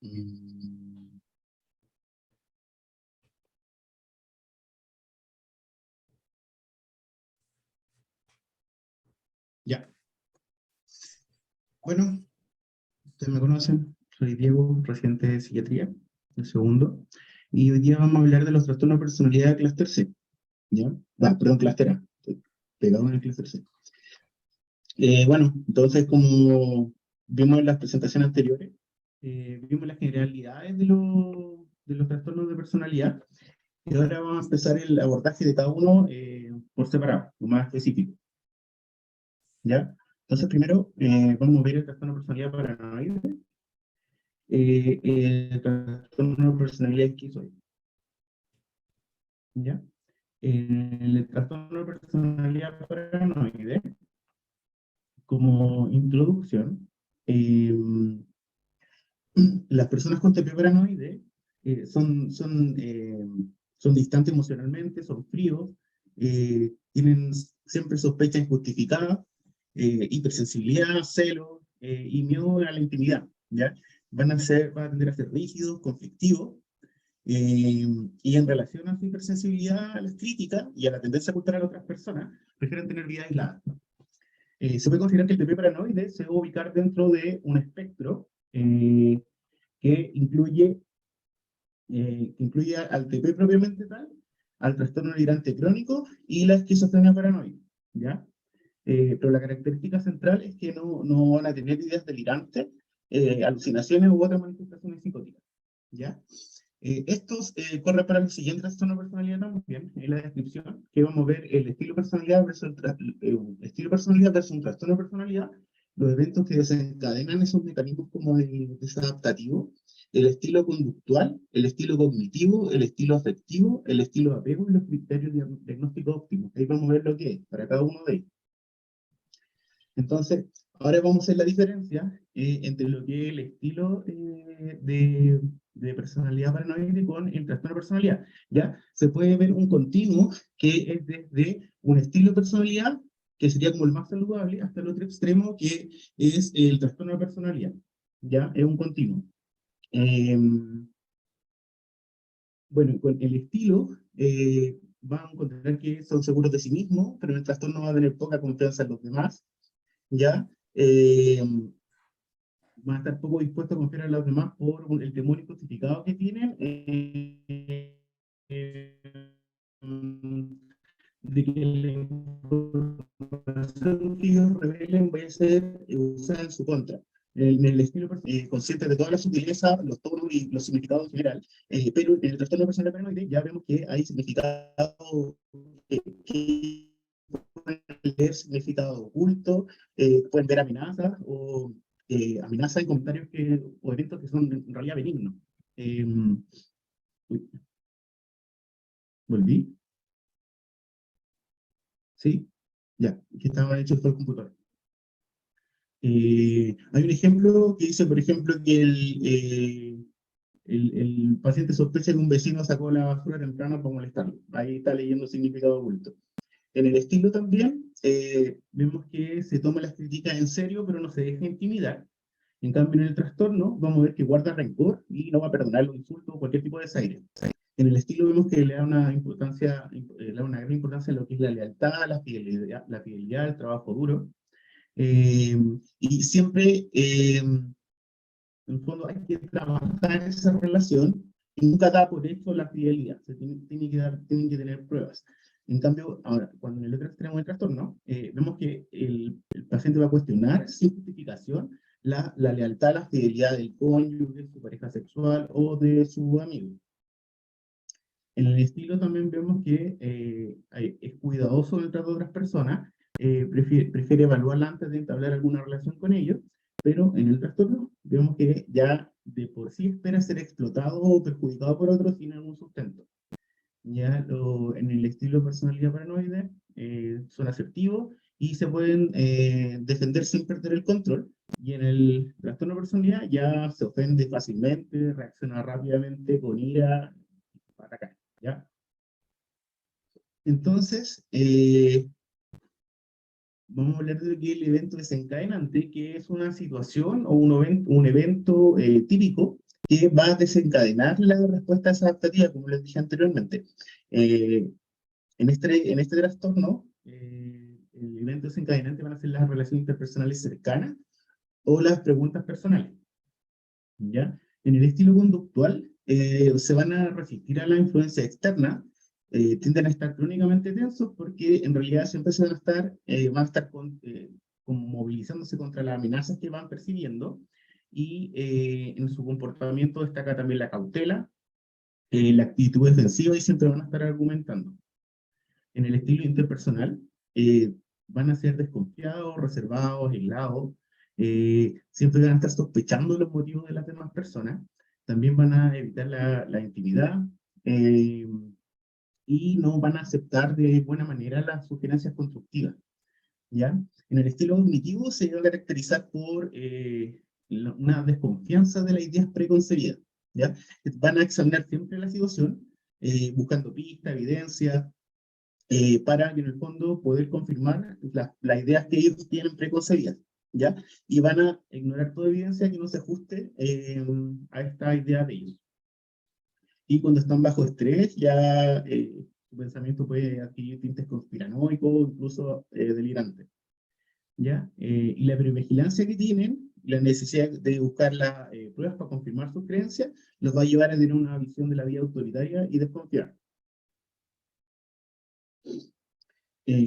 Mm, ya. Bueno, ustedes me conocen. Soy Diego, residente de psiquiatría, el segundo. Y hoy día vamos a hablar de los trastornos de personalidad de clúster C. ¿Ya? Perdón, clúster A. Estoy pegado en el clúster C. Bueno, entonces, como vimos en las presentaciones anteriores, vimos las generalidades de los trastornos de personalidad. Y ahora vamos a empezar el abordaje de cada uno por separado, lo más específico. ¿Ya? Entonces, primero vamos a ver el trastorno de personalidad paranoide, el trastorno de personalidad esquizoide. ¿Ya? El trastorno de personalidad paranoide, como introducción, eh, las personas con TP paranoide eh, son, son, eh, son distantes emocionalmente, son fríos, tienen siempre sospechas injustificadas, hipersensibilidad, celo y miedo a la intimidad, ¿ya? Van a tender a ser rígidos, conflictivos, y en relación a su hipersensibilidad a las críticas y a la tendencia a culpar a otras personas, prefieren tener vida aislada. Se puede considerar que el TP paranoide se va a ubicar dentro de un espectro que incluye al TP propiamente tal, al trastorno delirante crónico y la esquizofrenia paranoide, ¿ya? Pero la característica central es que no van a tener ideas delirantes, alucinaciones u otras manifestaciones psicóticas, ¿ya? Estos corren para el siguiente trastorno de personalidad también, en la descripción, que vamos a ver el estilo personalidad versus estilo personalidad versus un trastorno de personalidad, los eventos que desencadenan esos mecanismos como de desadaptativo, el estilo conductual, el estilo cognitivo, el estilo afectivo, el estilo de apego y los criterios diagnósticos óptimos. Ahí vamos a ver lo que es para cada uno de ellos. Entonces, ahora vamos a hacer la diferencia entre lo que es el estilo de personalidad paranoide con el trastorno de personalidad. ¿Ya? Se puede ver un continuo que es desde un estilo de personalidad, que sería como el más saludable, hasta el otro extremo, que es el trastorno de personalidad. ¿Ya? Es un continuo. Eh, bueno, con el estilo, van a encontrar que son seguros de sí mismos, pero en el trastorno va a tener poca confianza en los demás, ¿ya? Van a estar poco dispuestos a confiar en los demás por el temor injustificado que tienen de que la información que ellos revelen vaya a ser usada en su contra. En el estilo consciente de todas las sutilezas, los tonos y los significados en general, pero en el trastorno personal paranoide ya vemos que hay significados que pueden leer significado oculto, pueden ver amenazas o amenazas y comentarios o eventos que son en realidad benignos. Eh, ¿Volví? ¿Sí? Ya, que estaban hechos por el computador. Hay un ejemplo que dice, por ejemplo, que el paciente sospecha que un vecino sacó la basura temprano para molestarlo. Ahí está leyendo significado oculto. En el estilo también vemos que se toma las críticas en serio, pero no se deja intimidar. En cambio, en el trastorno vamos a ver que guarda rencor y no va a perdonar los insultos o cualquier tipo de desaire. En el estilo vemos que le da una importancia, le da una gran importancia a lo que es la lealtad, la fidelidad, el trabajo duro. Eh, y siempre, en el fondo, hay que trabajar esa relación y nunca da por hecho la fidelidad. Tienen que tener pruebas. En cambio, ahora, cuando en el otro extremo del trastorno, vemos que el paciente va a cuestionar sin justificación la lealtad, la fidelidad del cónyuge, de su pareja sexual o de su amigo. En el estilo también vemos que es cuidadoso en el trato de otras personas, prefiere evaluarla antes de entablar alguna relación con ellos, pero en el trastorno vemos que ya de por sí espera ser explotado o perjudicado por otros sin algún sustento. En el estilo de personalidad paranoide son asertivos y se pueden defender sin perder el control. Y en el trastorno de personalidad ya se ofende fácilmente, reacciona rápidamente, con ira, para atacar. ¿Ya? Entonces, vamos a hablar de que el evento desencadenante, que es una situación o un evento típico que va a desencadenar la respuesta adaptativa, como les dije anteriormente. En este trastorno, el evento desencadenante van a ser las relaciones interpersonales cercanas o las preguntas personales, ¿ya? En el estilo conductual, se van a resistir a la influencia externa, tienden a estar crónicamente tensos porque en realidad siempre se van a estar como movilizándose contra las amenazas que van percibiendo, y en su comportamiento destaca también la cautela, la actitud defensiva, y siempre van a estar argumentando. En el estilo interpersonal, van a ser desconfiados, reservados, aislados, siempre van a estar sospechando los motivos de las demás personas, también van a evitar la intimidad, eh, y no van a aceptar de buena manera las sugerencias constructivas, ¿ya? En el estilo cognitivo se va a caracterizar por una desconfianza de las ideas preconcebidas, ¿ya? Van a examinar siempre la situación, buscando pistas, evidencia, para que en el fondo poder confirmar las ideas que ellos tienen preconcebidas, ¿ya? Y van a ignorar toda evidencia que no se ajuste a esta idea de ellos. Y cuando están bajo estrés, ya su pensamiento puede adquirir tintes conspiranoicos, incluso delirantes, ¿ya? Y la hipervigilancia que tienen, la necesidad de buscar las pruebas para confirmar sus creencias, los va a llevar a tener una visión de la vida autoritaria y desconfiar.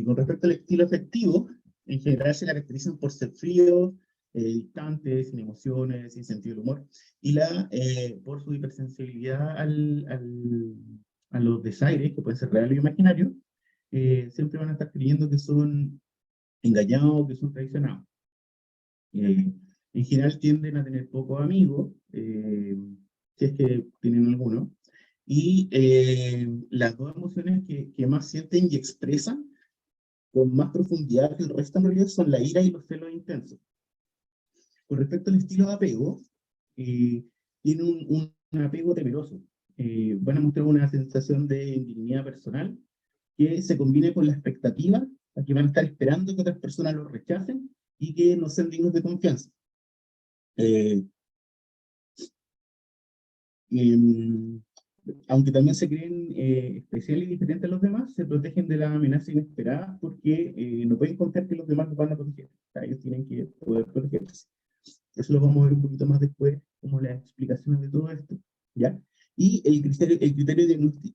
Con respecto al estilo afectivo, en general se caracterizan por ser fríos, distantes, sin emociones, sin sentido del humor, y por su hipersensibilidad a los desaires, que pueden ser reales o imaginarios, siempre van a estar creyendo que son engañados, que son traicionados. En general tienden a tener pocos amigos, si es que tienen alguno, y las dos emociones que más sienten y expresan con más profundidad que el resto en realidad son la ira y los celos intensos. Con respecto al estilo de apego, tiene un apego temeroso. Van a mostrar una sensación de indignidad personal que se combine con la expectativa a que van a estar esperando que otras personas los rechacen y que no sean dignos de confianza. Eh, em, Aunque también se creen especiales y diferentes a los demás, se protegen de las amenazas inesperadas porque no pueden contar que los demás los van a proteger. O sea, ellos tienen que poder protegerse. Eso lo vamos a ver un poquito más después, como las explicaciones de todo esto, ¿ya? Y el criterio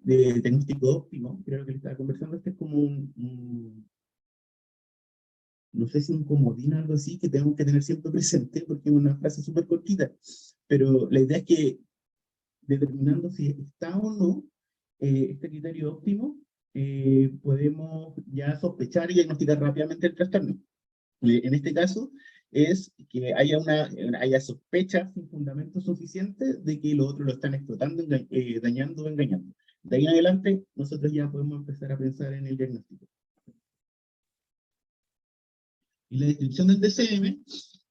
de diagnóstico óptimo, creo que le estaba conversando, este es como no sé si un comodín o algo así, que tenemos que tener siempre presente, porque es una frase súper cortita, pero la idea es que determinando si está o no este criterio óptimo, podemos ya sospechar y diagnosticar rápidamente el trastorno. En este caso, es que haya sospechas sin fundamento suficiente de que los otros lo están explotando, dañando o engañando. De ahí en adelante, nosotros ya podemos empezar a pensar en el diagnóstico. Y la descripción del DCM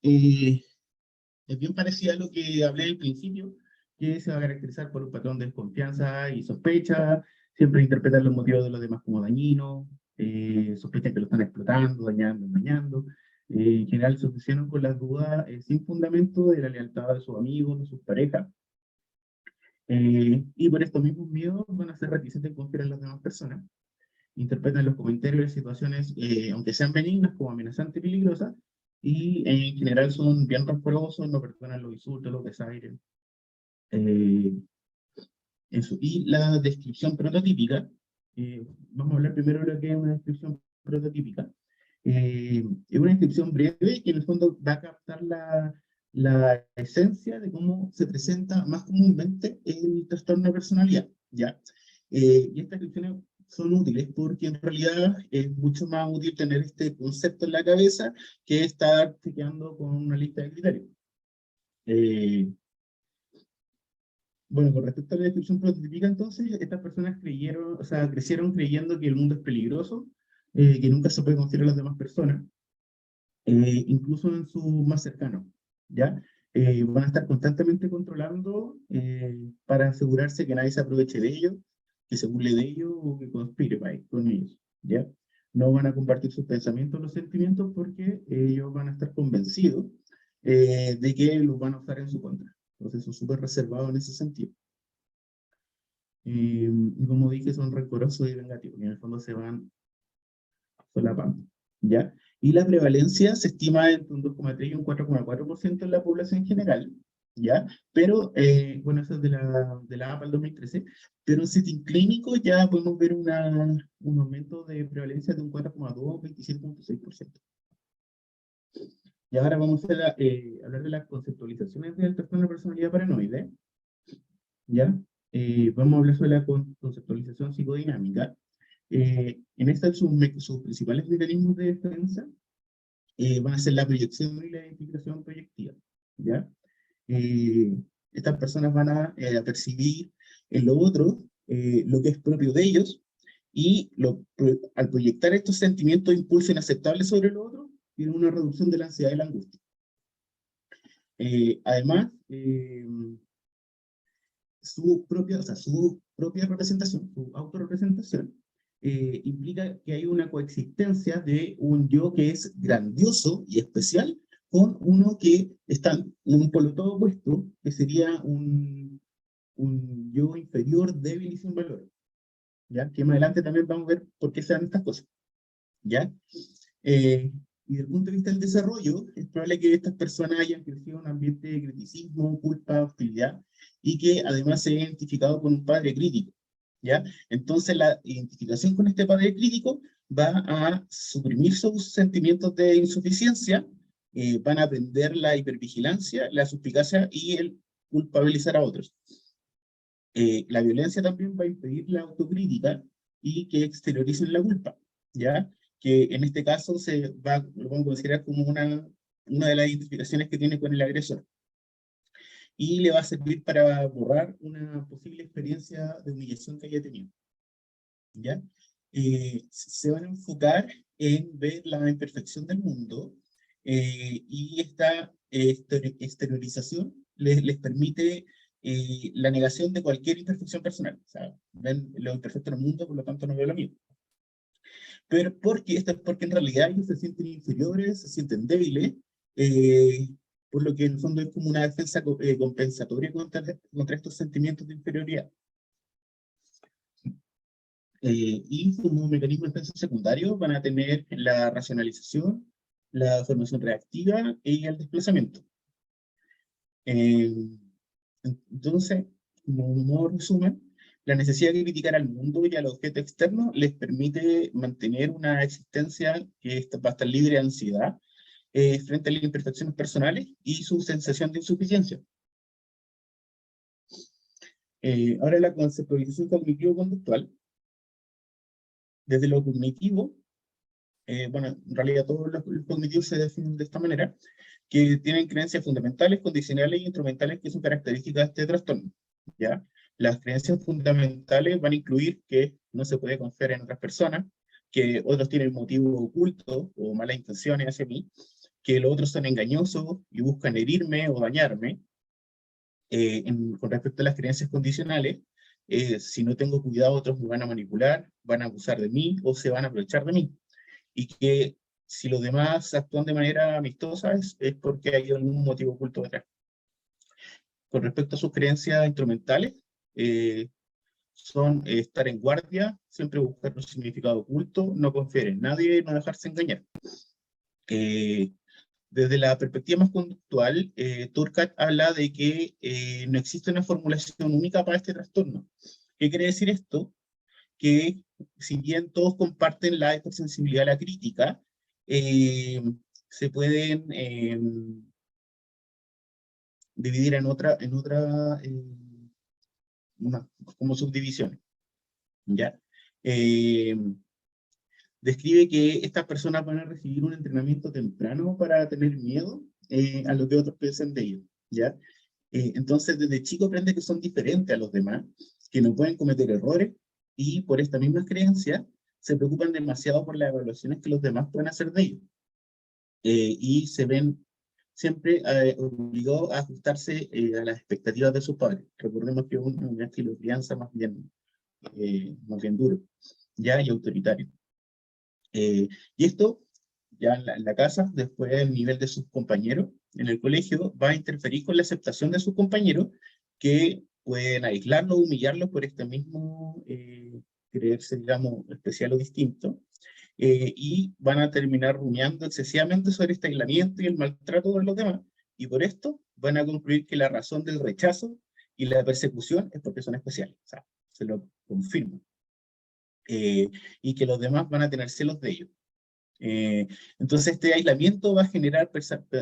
es bien parecida a lo que hablé al principio, que se va a caracterizar por un patrón de desconfianza y sospecha, siempre interpretar los motivos de los demás como dañinos, sospechan que lo están explotando, dañando, engañando. En general se obsesionan con las dudas sin fundamento de la lealtad de sus amigos, de sus parejas. Y por estos mismos miedos van a ser reticentes en confiar en las demás personas. Interpretan los comentarios y las situaciones, aunque sean benignas, como amenazantes y peligrosas, y en general son bien rancorosos, no perdonan los insultos, los desaires. Eh, y la descripción prototípica, vamos a hablar primero de lo que es una descripción prototípica. Es una descripción breve que en el fondo va a captar la esencia de cómo se presenta más comúnmente el trastorno de personalidad, ¿ya? Y estas descripciones son útiles porque en realidad es mucho más útil tener este concepto en la cabeza que estar chequeando con una lista de criterios. Bueno, con respecto a la descripción prototípica, entonces, estas personas crecieron creyendo que el mundo es peligroso, que nunca se puede confiar en las demás personas, incluso en sus más cercanos, ¿ya? Van a estar constantemente controlando para asegurarse que nadie se aproveche de ellos, que se burle de ellos o que conspire con ellos, ¿ya? No van a compartir sus pensamientos o los sentimientos porque ellos van a estar convencidos de que los van a usar en su contra. procesos súper reservados en ese sentido. Y como dije, son rencorosos y vengativos, y en el fondo se van solapando, ¿ya? Y la prevalencia se estima entre un 2,3 y un 4,4% en la población en general, ¿ya? Pero, bueno, eso es de la APA al 2013, pero en setting clínico ya podemos ver un aumento de prevalencia de un 4,2 27,6%. Y ahora vamos a hablar de las conceptualizaciones del trastorno de personalidad paranoide, ¿ya? Vamos a hablar sobre la conceptualización psicodinámica. En esta, sus principales mecanismos de defensa van a ser la proyección y la identificación proyectiva, ¿ya? Eh, Estas personas van a percibir en lo otro lo que es propio de ellos, y al proyectar estos sentimientos de impulso inaceptables sobre lo otro, tienen una reducción de la ansiedad y la angustia. Además, su propia representación, su autorrepresentación, implica que hay una coexistencia de un yo que es grandioso y especial con uno que está en un polo todo opuesto, que sería un yo inferior, débil y sin valor. ¿Ya? Que más adelante también vamos a ver por qué se dan estas cosas. ¿Ya? Y desde el punto de vista del desarrollo, es probable que estas personas hayan crecido en un ambiente de criticismo, culpa, hostilidad, y que además se hayan identificado con un padre crítico, ¿ya? Entonces la identificación con este padre crítico va a suprimir sus sentimientos de insuficiencia, van a aprender la hipervigilancia, la suspicacia y el culpabilizar a otros. La violencia también va a impedir la autocrítica y que exterioricen la culpa, ¿ya? Que en este caso lo vamos a considerar como una de las identificaciones que tiene con el agresor. Y le va a servir para borrar una posible experiencia de humillación que haya tenido, ¿ya? Se van a enfocar en ver la imperfección del mundo, y esta exteriorización les permite la negación de cualquier imperfección personal. O sea, ven lo imperfecto en el mundo, por lo tanto no veo lo mío. Pero esto es porque en realidad ellos se sienten inferiores, se sienten débiles, por lo que en el fondo es como una defensa compensatoria contra estos sentimientos de inferioridad. Y como mecanismo de defensa secundario van a tener la racionalización, la formación reactiva y el desplazamiento. Entonces, como modo resumen, la necesidad de criticar al mundo y al objeto externo les permite mantener una existencia que va a estar libre de ansiedad frente a las imperfecciones personales y su sensación de insuficiencia. Ahora la conceptualización cognitivo-conductual. Desde lo cognitivo, bueno, en realidad todos los cognitivos se definen de esta manera, que tienen creencias fundamentales, condicionales y instrumentales que son características de este trastorno, ¿ya? Las creencias fundamentales van a incluir que no se puede confiar en otras personas, que otros tienen motivos ocultos o malas intenciones hacia mí, que los otros son engañosos y buscan herirme o dañarme. Con respecto a las creencias condicionales, si no tengo cuidado, otros me van a manipular, van a abusar de mí o se van a aprovechar de mí. Y que si los demás actúan de manera amistosa es porque hay algún motivo oculto detrás. Con respecto a sus creencias instrumentales, son estar en guardia, siempre buscar un significado oculto, no confiar en nadie, no dejarse engañar. Desde la perspectiva más conductual, Turkheim habla de que no existe una formulación única para este trastorno. ¿Qué quiere decir esto? Que si bien todos comparten la hipersensibilidad a la crítica, se pueden dividir en como subdivisiones, ¿ya? Describe que estas personas van a recibir un entrenamiento temprano para tener miedo a lo que otros piensan de ellos, ¿ya? Entonces, desde chico aprende que son diferentes a los demás, que no pueden cometer errores, y por estas mismas creencias se preocupan demasiado por las evaluaciones que los demás pueden hacer de ellos. Y se ven siempre obligados a ajustarse a las expectativas de sus padres. Recordemos que es un estilo de crianza más bien duro, ¿ya? Y autoritario. Y esto, ya en la casa, después el nivel de sus compañeros, en el colegio va a interferir con la aceptación de sus compañeros, que pueden aislarlo o humillarlo por este mismo creerse, digamos, especial o distinto, y van a terminar rumiando excesivamente sobre este aislamiento y el maltrato de los demás, y por esto van a concluir que la razón del rechazo y la persecución es porque son especiales, o sea, se lo confirman, y que los demás van a tener celos de ellos. Entonces este aislamiento va a generar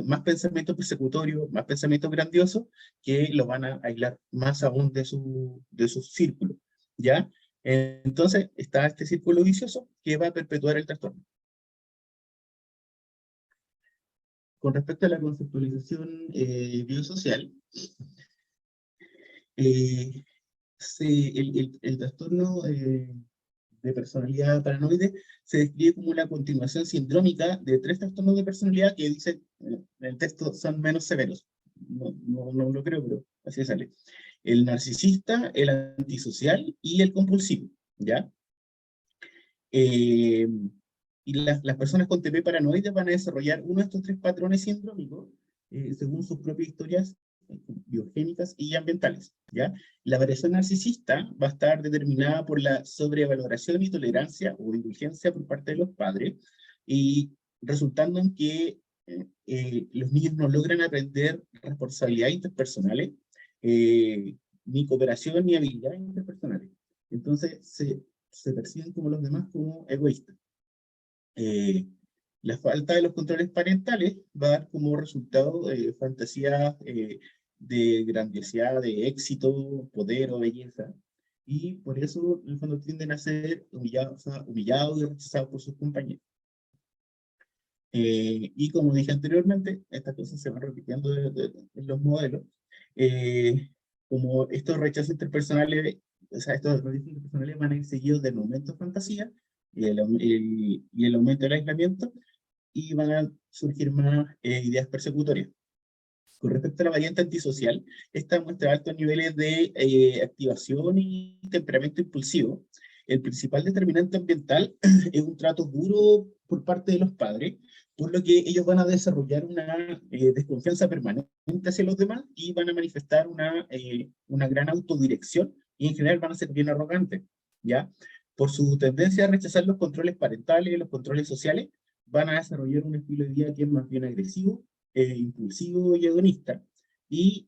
más pensamiento persecutorio, más pensamiento grandioso, que lo van a aislar más aún de su círculo, ¿ya? Entonces está este círculo vicioso que va a perpetuar el trastorno. Con respecto a la conceptualización biosocial, el trastorno de personalidad paranoide se describe como una continuación sindrómica de 3 trastornos de personalidad que dice en el texto son menos severos. No lo creo, pero así sale. El narcisista, el antisocial y el compulsivo, ¿ya? Y las personas con TP paranoide van a desarrollar uno de estos 3 patrones sindrómicos según sus propias historias biogénicas y ambientales, ¿ya? La variación narcisista va a estar determinada por la sobrevaloración y tolerancia o indulgencia por parte de los padres, y resultando en que los niños no logran aprender responsabilidades interpersonales, ni cooperación ni habilidades interpersonales. Entonces se perciben como los demás como egoístas. La falta de los controles parentales va a dar como resultado fantasías de grandiosidad, de éxito, poder o belleza, y por eso en el fondo tienden a ser humillados y rechazados por sus compañeros. Y como dije anteriormente, estas cosas se van repitiendo en los modelos. Como estos rechazos interpersonales, o sea, estos rechazos interpersonales van a ir seguidos del aumento de fantasía y el aumento del aislamiento, y van a surgir más ideas persecutorias. Con respecto a la variante antisocial, esta muestra altos niveles de activación y temperamento impulsivo. El principal determinante ambiental es un trato duro por parte de los padres, por lo que ellos van a desarrollar una desconfianza permanente hacia los demás y van a manifestar una gran autodirección, y en general van a ser bien arrogantes, ¿ya? Por su tendencia a rechazar los controles parentales y los controles sociales, van a desarrollar un estilo de vida que es más bien agresivo, impulsivo y hedonista, y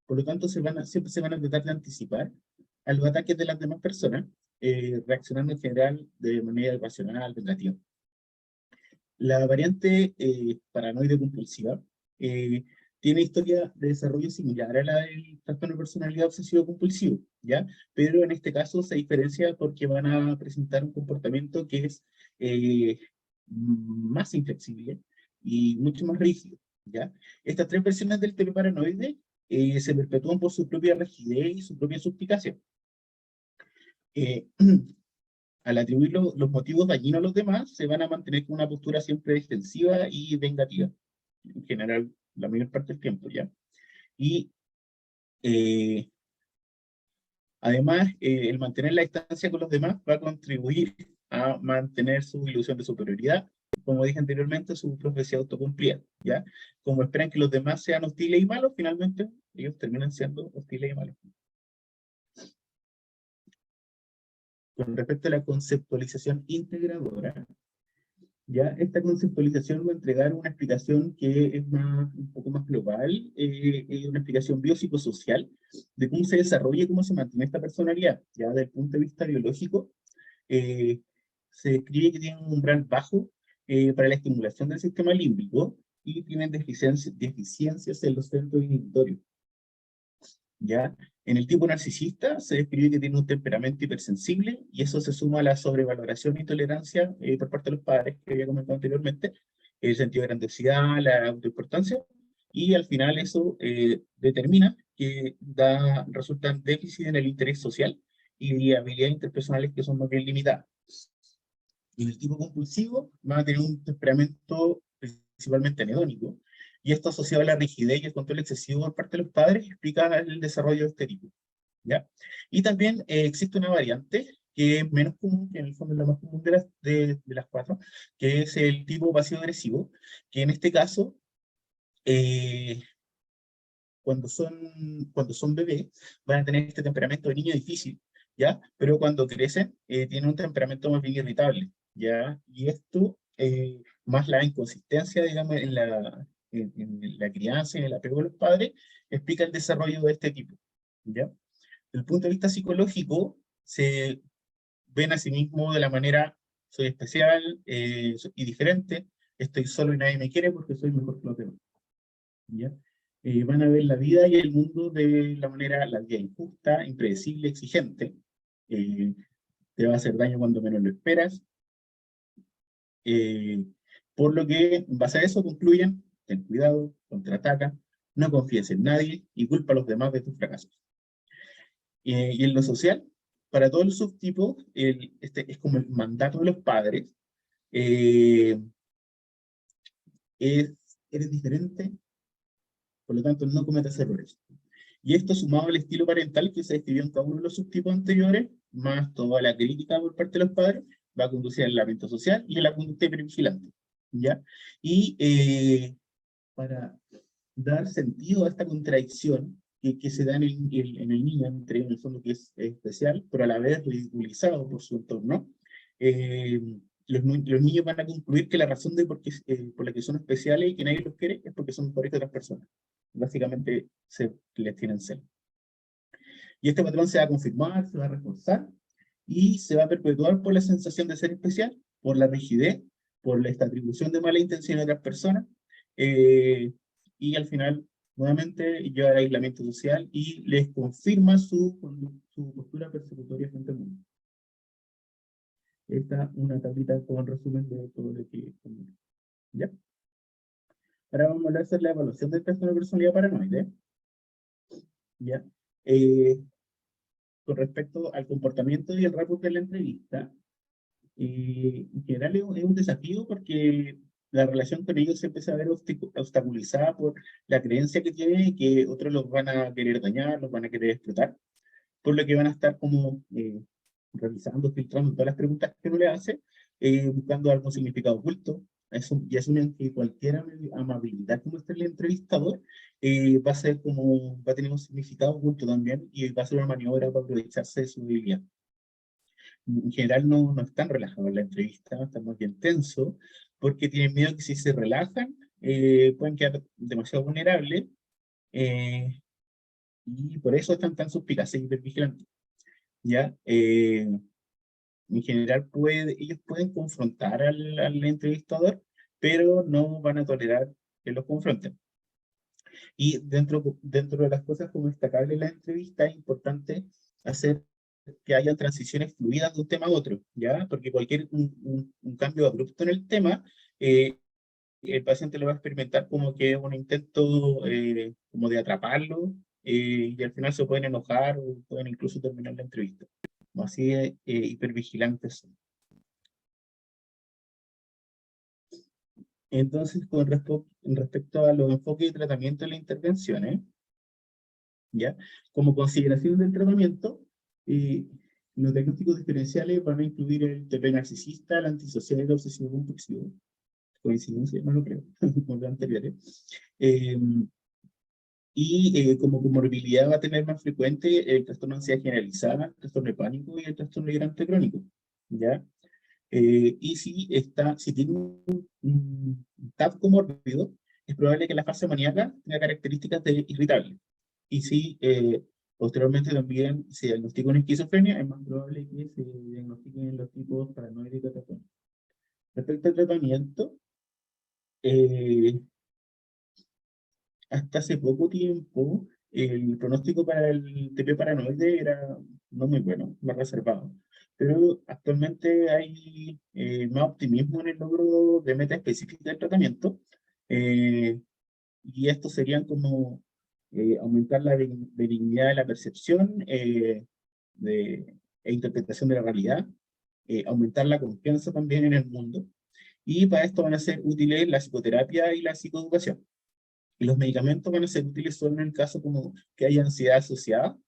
por lo tanto siempre se van a tratar de anticipar a los ataques de las demás personas, reaccionando en general de manera irracional, vengativa. La variante paranoide compulsiva tiene historia de desarrollo similar a la del trastorno de personalidad obsesivo-compulsivo, ¿ya? Pero en este caso se diferencia porque van a presentar un comportamiento que es más inflexible y mucho más rígido, ¿ya? Estas 3 versiones del TP paranoide se perpetúan por su propia rigidez y su propia suspicacia. Al atribuir los motivos dañinos a los demás, se van a mantener con una postura siempre defensiva y vengativa, en general, la mayor parte del tiempo, ¿ya? Y además, el mantener la distancia con los demás va a contribuir a mantener su ilusión de superioridad, como dije anteriormente, su profecía autocumplida, ¿ya? Como esperan que los demás sean hostiles y malos, finalmente ellos terminan siendo hostiles y malos. Con respecto a la conceptualización integradora, ya esta conceptualización va a entregar una explicación que es un poco más global, una explicación biopsicosocial de cómo se desarrolla y cómo se mantiene esta personalidad. Ya desde el punto de vista biológico, se describe que tienen un umbral bajo para la estimulación del sistema límbico y tienen deficiencias en los centros inhibitorios. ¿Ya? En el tipo narcisista se describe que tiene un temperamento hipersensible, y eso se suma a la sobrevaloración y tolerancia por parte de los padres que había comentado anteriormente, el sentido de grandiosidad, la autoimportancia, y al final eso determina que resultan déficit en el interés social y habilidades interpersonales que son más bien limitadas. Y en el tipo compulsivo van a tener un temperamento principalmente anhedónico, y esto asociado a la rigidez y el control excesivo por parte de los padres explica el desarrollo de este tipo, ¿ya? Y también existe una variante que es menos común, que en el fondo es la más común de las 4, que es el tipo pasivo-agresivo, que en este caso eh, cuando son bebés, van a tener este temperamento de niño difícil, ¿ya? Pero cuando crecen, tienen un temperamento más bien irritable, ¿ya? Y esto, más la inconsistencia, digamos, en la crianza, en el apego a los padres, explica el desarrollo de este tipo, ¿ya? Desde el punto de vista psicológico, se ven a sí mismos de la manera, soy especial y diferente, estoy solo y nadie me quiere porque soy mejor que los demás, ¿ya? Van a ver la vida y el mundo de la vida injusta, impredecible, exigente. Eh, Te va a hacer daño cuando menos lo esperas. Eh, por lo que, en base a eso, concluyen, ten cuidado, contraataca, no confíes en nadie y culpa a los demás de tus fracasos. Y en lo social, para todos los subtipos, este es como el mandato de los padres. eh, es, Eres diferente, por lo tanto no cometas errores. Y esto sumado al estilo parental que se describió en cada uno de los subtipos anteriores, más toda la crítica por parte de los padres, va a conducir al lamento social y a la conducta hipervigilante, ¿ya? Y para dar sentido a esta contradicción que se da en el niño, entre en el fondo que es especial, pero a la vez ridiculizado por su entorno, eh, los niños van a concluir que la razón por la que son especiales y que nadie los quiere es porque son mejores que otras personas. Básicamente les tienen celo. Y este patrón se va a confirmar, se va a reforzar y se va a perpetuar por la sensación de ser especial, por la rigidez, por esta atribución de mala intención a otras personas, eh, y al final, nuevamente, lleva al aislamiento social y les confirma su postura persecutoria frente al mundo. Esta es una tablita con resumen de todo lo que... ¿Ya? Ahora vamos a hacer la evaluación del trastorno de personalidad paranoide. ¿Ya? Con respecto al comportamiento y el rapport de la entrevista, en general es un desafío porque la relación con ellos se empieza a ver obstaculizada por la creencia que tienen y que otros los van a querer dañar, los van a querer explotar, por lo que van a estar como revisando, filtrando todas las preguntas que uno le hace, buscando algún significado oculto. Y asumen que cualquier amabilidad que muestre el entrevistador va a ser como, va a tener un significado oculto también y va a ser una maniobra para aprovecharse de su debilidad. En general no están relajados en la entrevista, están más bien tensos, porque tienen miedo que si se relajan pueden quedar demasiado vulnerables, eh, y por eso están tan suspicaces y hipervigilantes. ¿Ya? En general ellos pueden confrontar al entrevistador, pero no van a tolerar que los confronten. Y dentro de las cosas como destacable en la entrevista es importante hacer que haya transiciones fluidas de un tema a otro, ¿ya? Porque un cambio abrupto en el tema, el paciente lo va a experimentar como que es un intento como de atraparlo, y al final se pueden enojar o pueden incluso terminar la entrevista. Así hipervigilantes son. Entonces, respecto a los enfoques de tratamiento de las intervenciones, ¿ya? Como consideración del tratamiento, eh, los diagnósticos diferenciales van a incluir el TP narcisista, el antisocial y el obsesivo compulsivo. Coincidencia, no lo creo, como los anteriores. Como comorbilidad va a tener más frecuente el trastorno de ansiedad generalizada, el trastorno de pánico y el trastorno migrante crónico, ¿ya? Y si tiene un TAP comórbido, es probable que la fase maníaca tenga características de irritable. Y si posteriormente también se diagnostica una esquizofrenia, es más probable que se diagnostiquen los tipos paranoide y catatónico. Respecto al tratamiento, eh, hasta hace poco tiempo el pronóstico para el TP paranoide era no muy bueno, más reservado. Pero actualmente hay más optimismo en el logro de meta específica del tratamiento. eh, y estos serían como aumentar la benignidad de la percepción e interpretación de la realidad, aumentar la confianza también en el mundo. Y para esto van a ser útiles la psicoterapia y la psicoeducación. Y los medicamentos van a ser útiles solo en el caso como que haya ansiedad asociada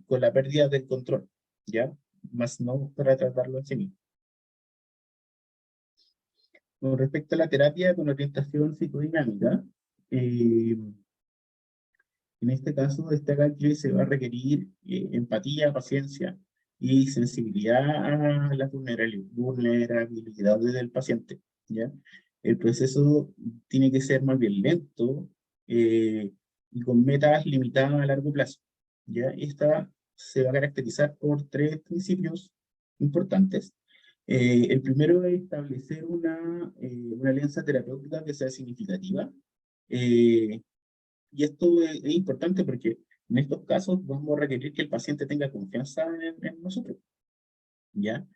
con la pérdida del control, ¿ya? Más no para tratarlo en sí mismo. Con respecto a la terapia con orientación psicodinámica, en este caso destaca que se va a requerir empatía, paciencia y sensibilidad a las vulnerabilidades del paciente, ¿ya? El proceso tiene que ser más bien lento y con metas limitadas a largo plazo, ¿ya? Esta se va a caracterizar por tres principios importantes. El primero es establecer una alianza terapéutica que sea significativa. eh, y esto es importante porque en estos casos vamos a requerir que el paciente tenga confianza en nosotros, ¿ya?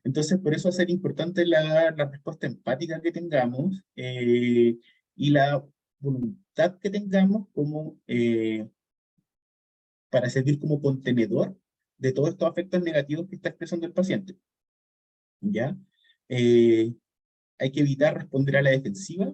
Entonces, por eso va a ser importante la respuesta empática que tengamos y la voluntad que tengamos como, para servir como contenedor de todos estos afectos negativos que está expresando el paciente, ¿ya? Eh, Hay que evitar responder a la defensiva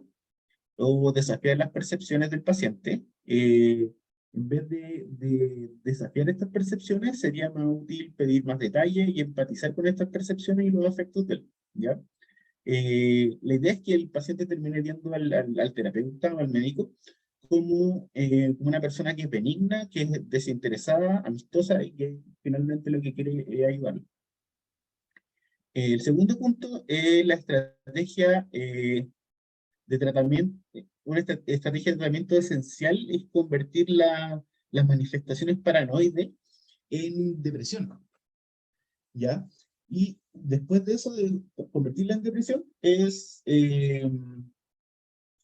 o desafiar las percepciones del paciente. En vez de desafiar estas percepciones, sería más útil pedir más detalle y empatizar con estas percepciones y los afectos de él, ¿ya? La idea es que el paciente termine viendo al terapeuta o al médico como una persona que es benigna, que es desinteresada, amistosa y que finalmente lo que quiere es ayudarlo. El segundo punto es la estrategia de tratamiento. Una estrategia de tratamiento esencial es convertir las manifestaciones paranoides en depresión, ¿ya? Y después de eso, de convertirla en depresión, es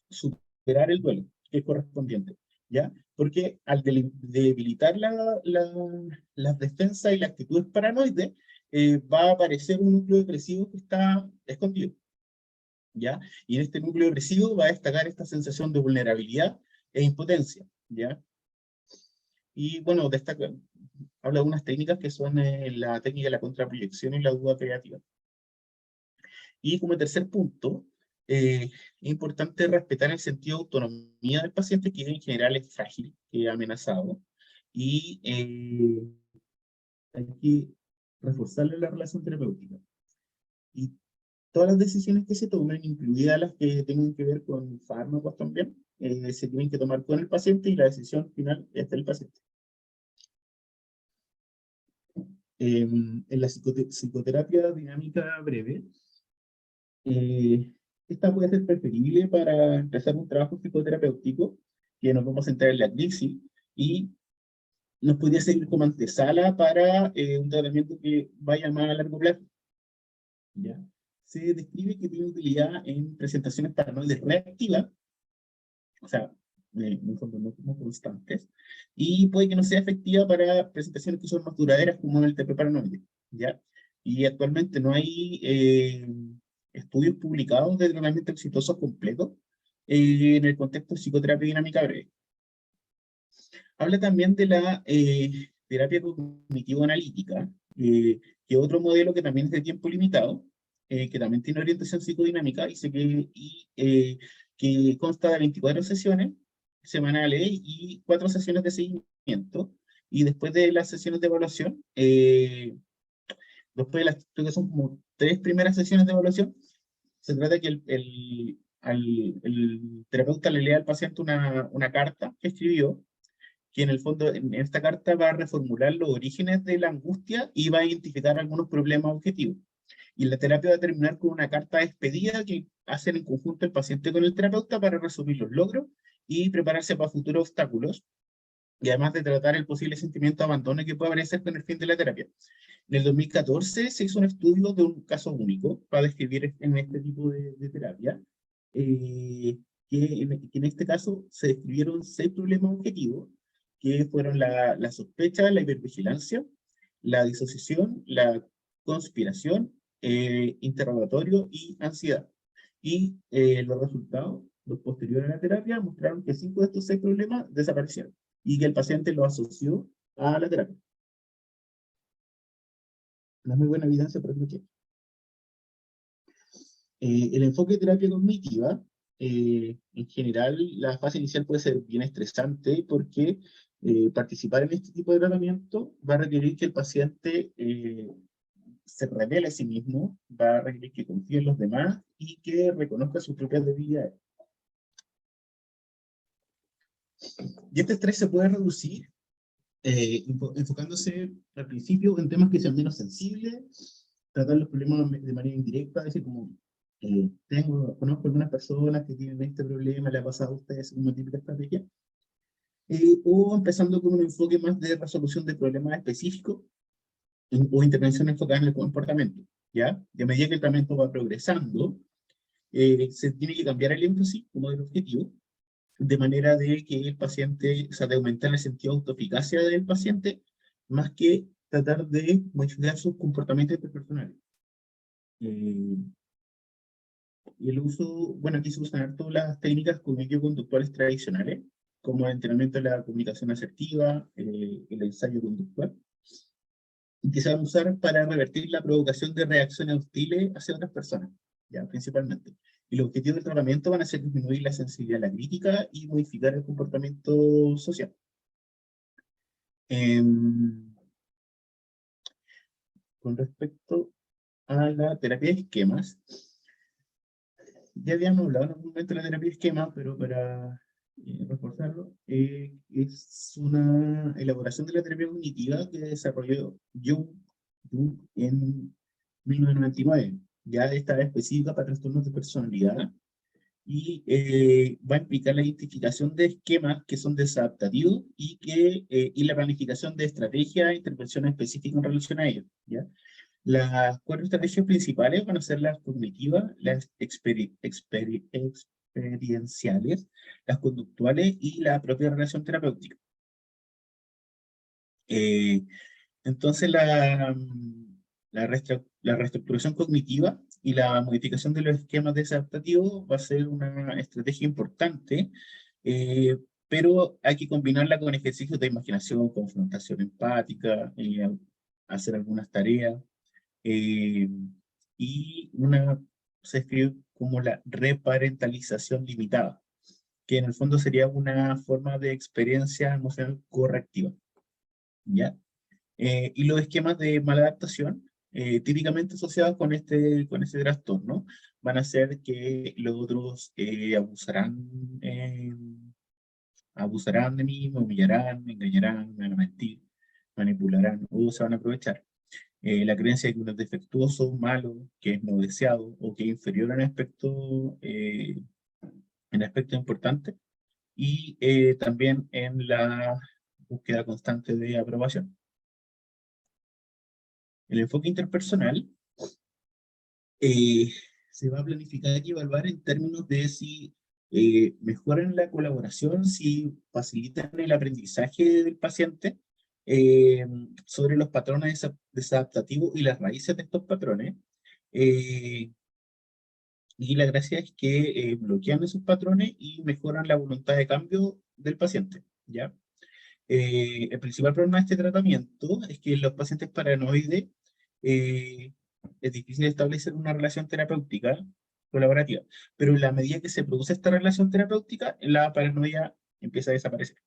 superar el duelo, que es correspondiente, ¿ya? Porque al debilitar las defensas y las actitudes paranoides, va a aparecer un núcleo depresivo que está escondido, ¿ya? Y en este núcleo depresivo va a destacar esta sensación de vulnerabilidad e impotencia, ¿ya? Y bueno, habla de unas técnicas que son la técnica de la contraproyección y la duda creativa. Y como tercer punto, es importante respetar el sentido de autonomía del paciente, que en general es frágil, que es amenazado, y hay que reforzarle la relación terapéutica. Y todas las decisiones que se tomen, incluidas las que tengan que ver con fármacos también, se tienen que tomar con el paciente y la decisión final es del paciente. En la psicoterapia dinámica breve, eh, esta puede ser preferible para empezar un trabajo psicoterapéutico, que nos vamos a centrar en la crisis, y nos podría servir como antesala para un tratamiento que vaya más a largo plazo, ¿ya? Se describe que tiene utilidad en presentaciones paranoides reactivas, o sea, en un fondo no constantes, y puede que no sea efectiva para presentaciones que son más duraderas, como el TP paranoide, ¿ya? Y actualmente no hay estudios publicados de tratamiento exitoso completo en el contexto de psicoterapia dinámica breve. Habla también de la terapia cognitivo-analítica, que es otro modelo que también es de tiempo limitado, que también tiene orientación psicodinámica que consta de 24 sesiones semanales y 4 sesiones de seguimiento. Y después de las sesiones de evaluación, después de creo que son como 3 primeras sesiones de evaluación, se trata de que el terapeuta le lea al paciente una carta que escribió, que en el fondo en esta carta va a reformular los orígenes de la angustia y va a identificar algunos problemas objetivos. Y la terapia va a terminar con una carta despedida que hacen en conjunto el paciente con el terapeuta para resumir los logros y prepararse para futuros obstáculos, y además de tratar el posible sentimiento de abandono que puede aparecer con el fin de la terapia. En el 2014 se hizo un estudio de un caso único para describir en este tipo de terapia, eh, que en este caso se describieron 6 problemas objetivos, que fueron la sospecha, la hipervigilancia, la disociación, la conspiración, interrogatorio y ansiedad. Y los resultados, los posteriores a la terapia, mostraron que 5 de estos 6 problemas desaparecieron y que el paciente lo asoció a la terapia. Una muy buena evidencia para el que el enfoque de terapia cognitiva, en general, la fase inicial puede ser bien estresante porque participar en este tipo de tratamiento va a requerir que el paciente se revele a sí mismo, va a requerir que confíe en los demás y que reconozca sus propias debilidades. Y este estrés se puede reducir enfocándose al principio en temas que sean menos sensibles, tratar los problemas de manera indirecta, decir como, conozco algunas personas que tienen este problema, le ha pasado a ustedes una típica estrategia, o empezando con un enfoque más de resolución de problemas específicos o intervención enfocada en el comportamiento, ¿ya? Y a medida que el tratamiento va progresando, se tiene que cambiar el énfasis como el objetivo, de manera de que el paciente, o sea, de aumentar el sentido de autoeficacia del paciente, más que tratar de modificar sus comportamientos interpersonales. Y el uso, bueno, aquí se usan todas las técnicas cognitivo-conductuales tradicionales, como el entrenamiento de la comunicación asertiva, el ensayo conductual, y que se van a usar para revertir la provocación de reacciones hostiles hacia otras personas, ya, principalmente. Y los objetivos del tratamiento van a ser disminuir la sensibilidad a la crítica y modificar el comportamiento social. Con respecto a la terapia de esquemas, ya habíamos hablado en algún momento de la terapia de esquemas, pero para reforzarlo, es una elaboración de la terapia cognitiva que desarrolló Jung en 1999. Ya esta específica para trastornos de personalidad, y va a implicar la identificación de esquemas que son desadaptativos y la planificación de estrategias e intervenciones específicas en relación a ellos, ¿ya? Las 4 estrategias principales van a ser las cognitivas, las experienciales, las conductuales y la propia relación terapéutica. Entonces, la reestructuración cognitiva y la modificación de los esquemas desadaptativos va a ser una estrategia importante, pero hay que combinarla con ejercicios de imaginación, confrontación empática, hacer algunas tareas, y se escribe como la reparentalización limitada, que en el fondo sería una forma de experiencia emocional correctiva, ¿ya? Y los esquemas de maladaptación, típicamente asociados con este trastorno, van a ser que los otros abusarán de mí, me humillarán, me engañarán, me van a mentir, manipularán o se van a aprovechar. La creencia de que uno es defectuoso, malo, que es no deseado o que es inferior en aspecto importante, y también en la búsqueda constante de aprobación. El enfoque interpersonal se va a planificar y evaluar en términos de si mejoran la colaboración, si facilitan el aprendizaje del paciente eh, sobre los patrones desadaptativos y las raíces de estos patrones. Y la gracia es que bloquean esos patrones y mejoran la voluntad de cambio del paciente, ¿ya? El principal problema de este tratamiento es que en los pacientes paranoides eh, es difícil establecer una relación terapéutica colaborativa, pero en la medida que se produce esta relación terapéutica, la paranoia empieza a desaparecer.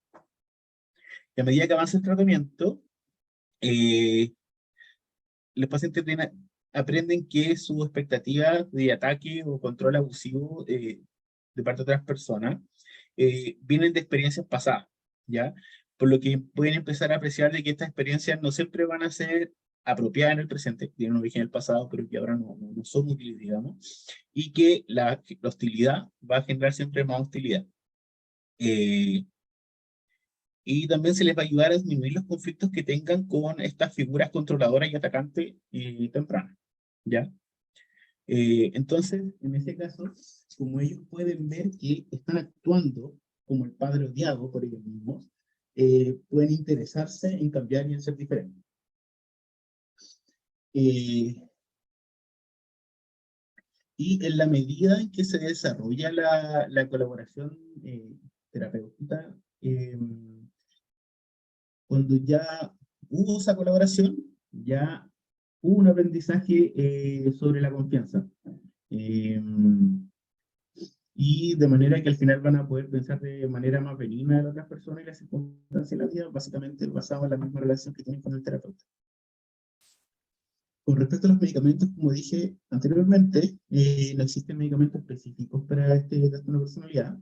Y a medida que avanza el tratamiento, eh, los pacientes aprenden que sus expectativas de ataque o control abusivo de parte de otras personas vienen de experiencias pasadas, ¿ya? Por lo que pueden empezar a apreciar de que estas experiencias no siempre van a ser apropiadas en el presente, tienen origen en el pasado, pero que ahora no son útiles, digamos, y que la hostilidad va a generar siempre más hostilidad. Y también se les va a ayudar a disminuir los conflictos que tengan con estas figuras controladoras y atacantes tempranas, ¿ya? Entonces, en este caso, como ellos pueden ver que están actuando como el padre odiado por ellos mismos, pueden interesarse en cambiar y en ser diferentes. Y en la medida en que se desarrolla la colaboración terapéutica, cuando ya hubo esa colaboración, ya hubo un aprendizaje sobre la confianza. Eh, y de manera que al final van a poder pensar de manera más benigna de las otras personas y las circunstancias de la vida, básicamente basado en la misma relación que tienen con el terapeuta. Con respecto a los medicamentos, como dije anteriormente, no existen medicamentos específicos para este trastorno de personalidad.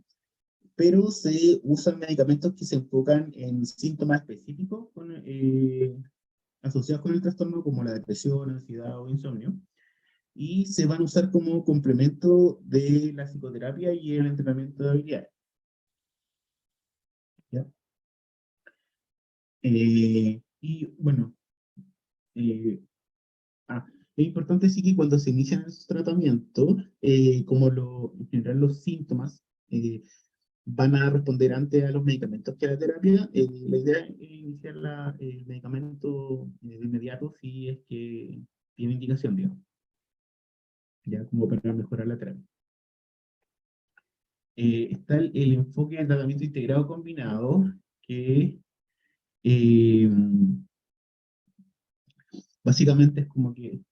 pero se usan medicamentos que se enfocan en síntomas específicos asociados con el trastorno, como la depresión, ansiedad o insomnio, y se van a usar como complemento de la psicoterapia y el entrenamiento de habilidades. ¿Ya? Y bueno, eh, es importante sí que cuando se inician esos tratamientos, en general los síntomas van a responder antes a los medicamentos que a la terapia, la idea es iniciar el medicamento de inmediato si es que tiene indicación, digamos, ya como para mejorar la terapia. Está el enfoque de tratamiento integrado combinado, que eh, básicamente es como que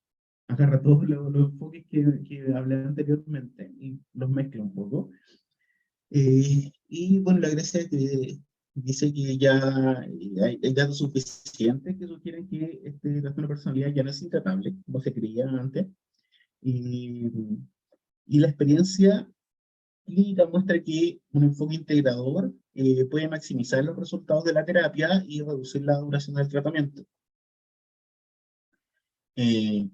agarra todos los enfoques que hablé anteriormente y los mezcla un poco. Y bueno, la Grecia dice que ya hay datos suficientes que sugieren que este trastorno de personalidad ya no es intratable, como se creía antes. Y, y la experiencia clínica muestra que un enfoque integrador puede maximizar los resultados de la terapia y reducir la duración del tratamiento. Eh,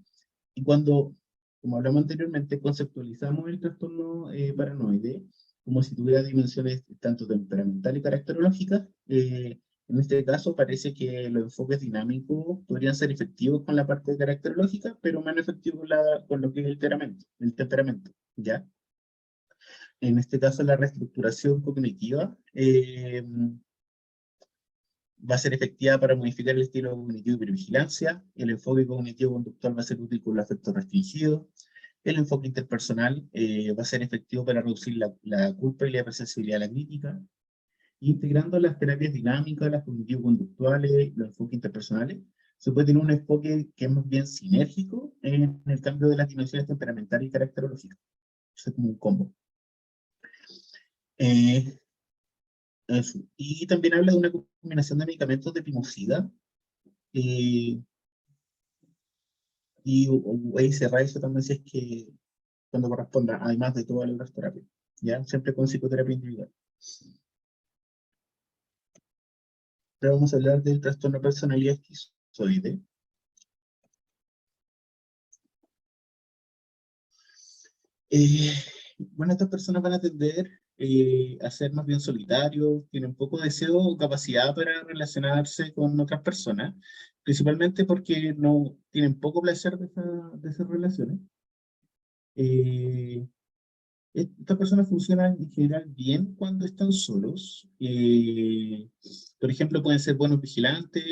y cuando, como hablamos anteriormente, conceptualizamos el trastorno paranoide como si tuviera dimensiones tanto temperamentales y caracterológicas, en este caso parece que los enfoques dinámicos podrían ser efectivos con la parte caracterológica, pero menos efectivos con lo que es el temperamento, ¿ya? En este caso, la reestructuración cognitiva va a ser efectiva para modificar el estilo cognitivo de hipervigilancia. El enfoque cognitivo-conductual va a ser útil con los afectos restringidos. El enfoque interpersonal va a ser efectivo para reducir la culpa y la hipersensibilidad a la crítica. Integrando las terapias dinámicas, las cognitivo-conductuales, los enfoques interpersonales, se puede tener un enfoque que es más bien sinérgico en el cambio de las dimensiones temperamentales y caracterológicas. Eso es como un combo. Eso. Y también habla de una combinación de medicamentos de pimosida y cerrar eso también si es que cuando corresponda, además de todas las otras terapias, ¿ya? Siempre con psicoterapia individual. Ahora vamos a hablar del trastorno de personalidad esquizoide. Bueno, estas personas van a tender a ser más bien solitarios, tienen poco deseo o capacidad para relacionarse con otras personas, principalmente porque no tienen poco placer de esas relaciones. Estas personas funcionan en general bien cuando están solos. Por ejemplo, pueden ser buenos vigilantes,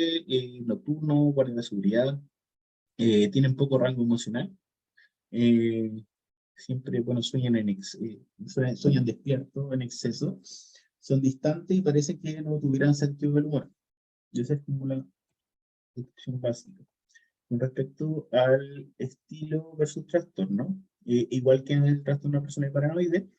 nocturnos, guardias de seguridad, tienen poco rango emocional. eh, Siempre, bueno, sueñan despiertos en exceso, son distantes y parece que no tuvieran sentido del humor. Y esa es como la descripción básica. Con respecto al estilo versus trastorno, igual que en el trastorno personal paranoide,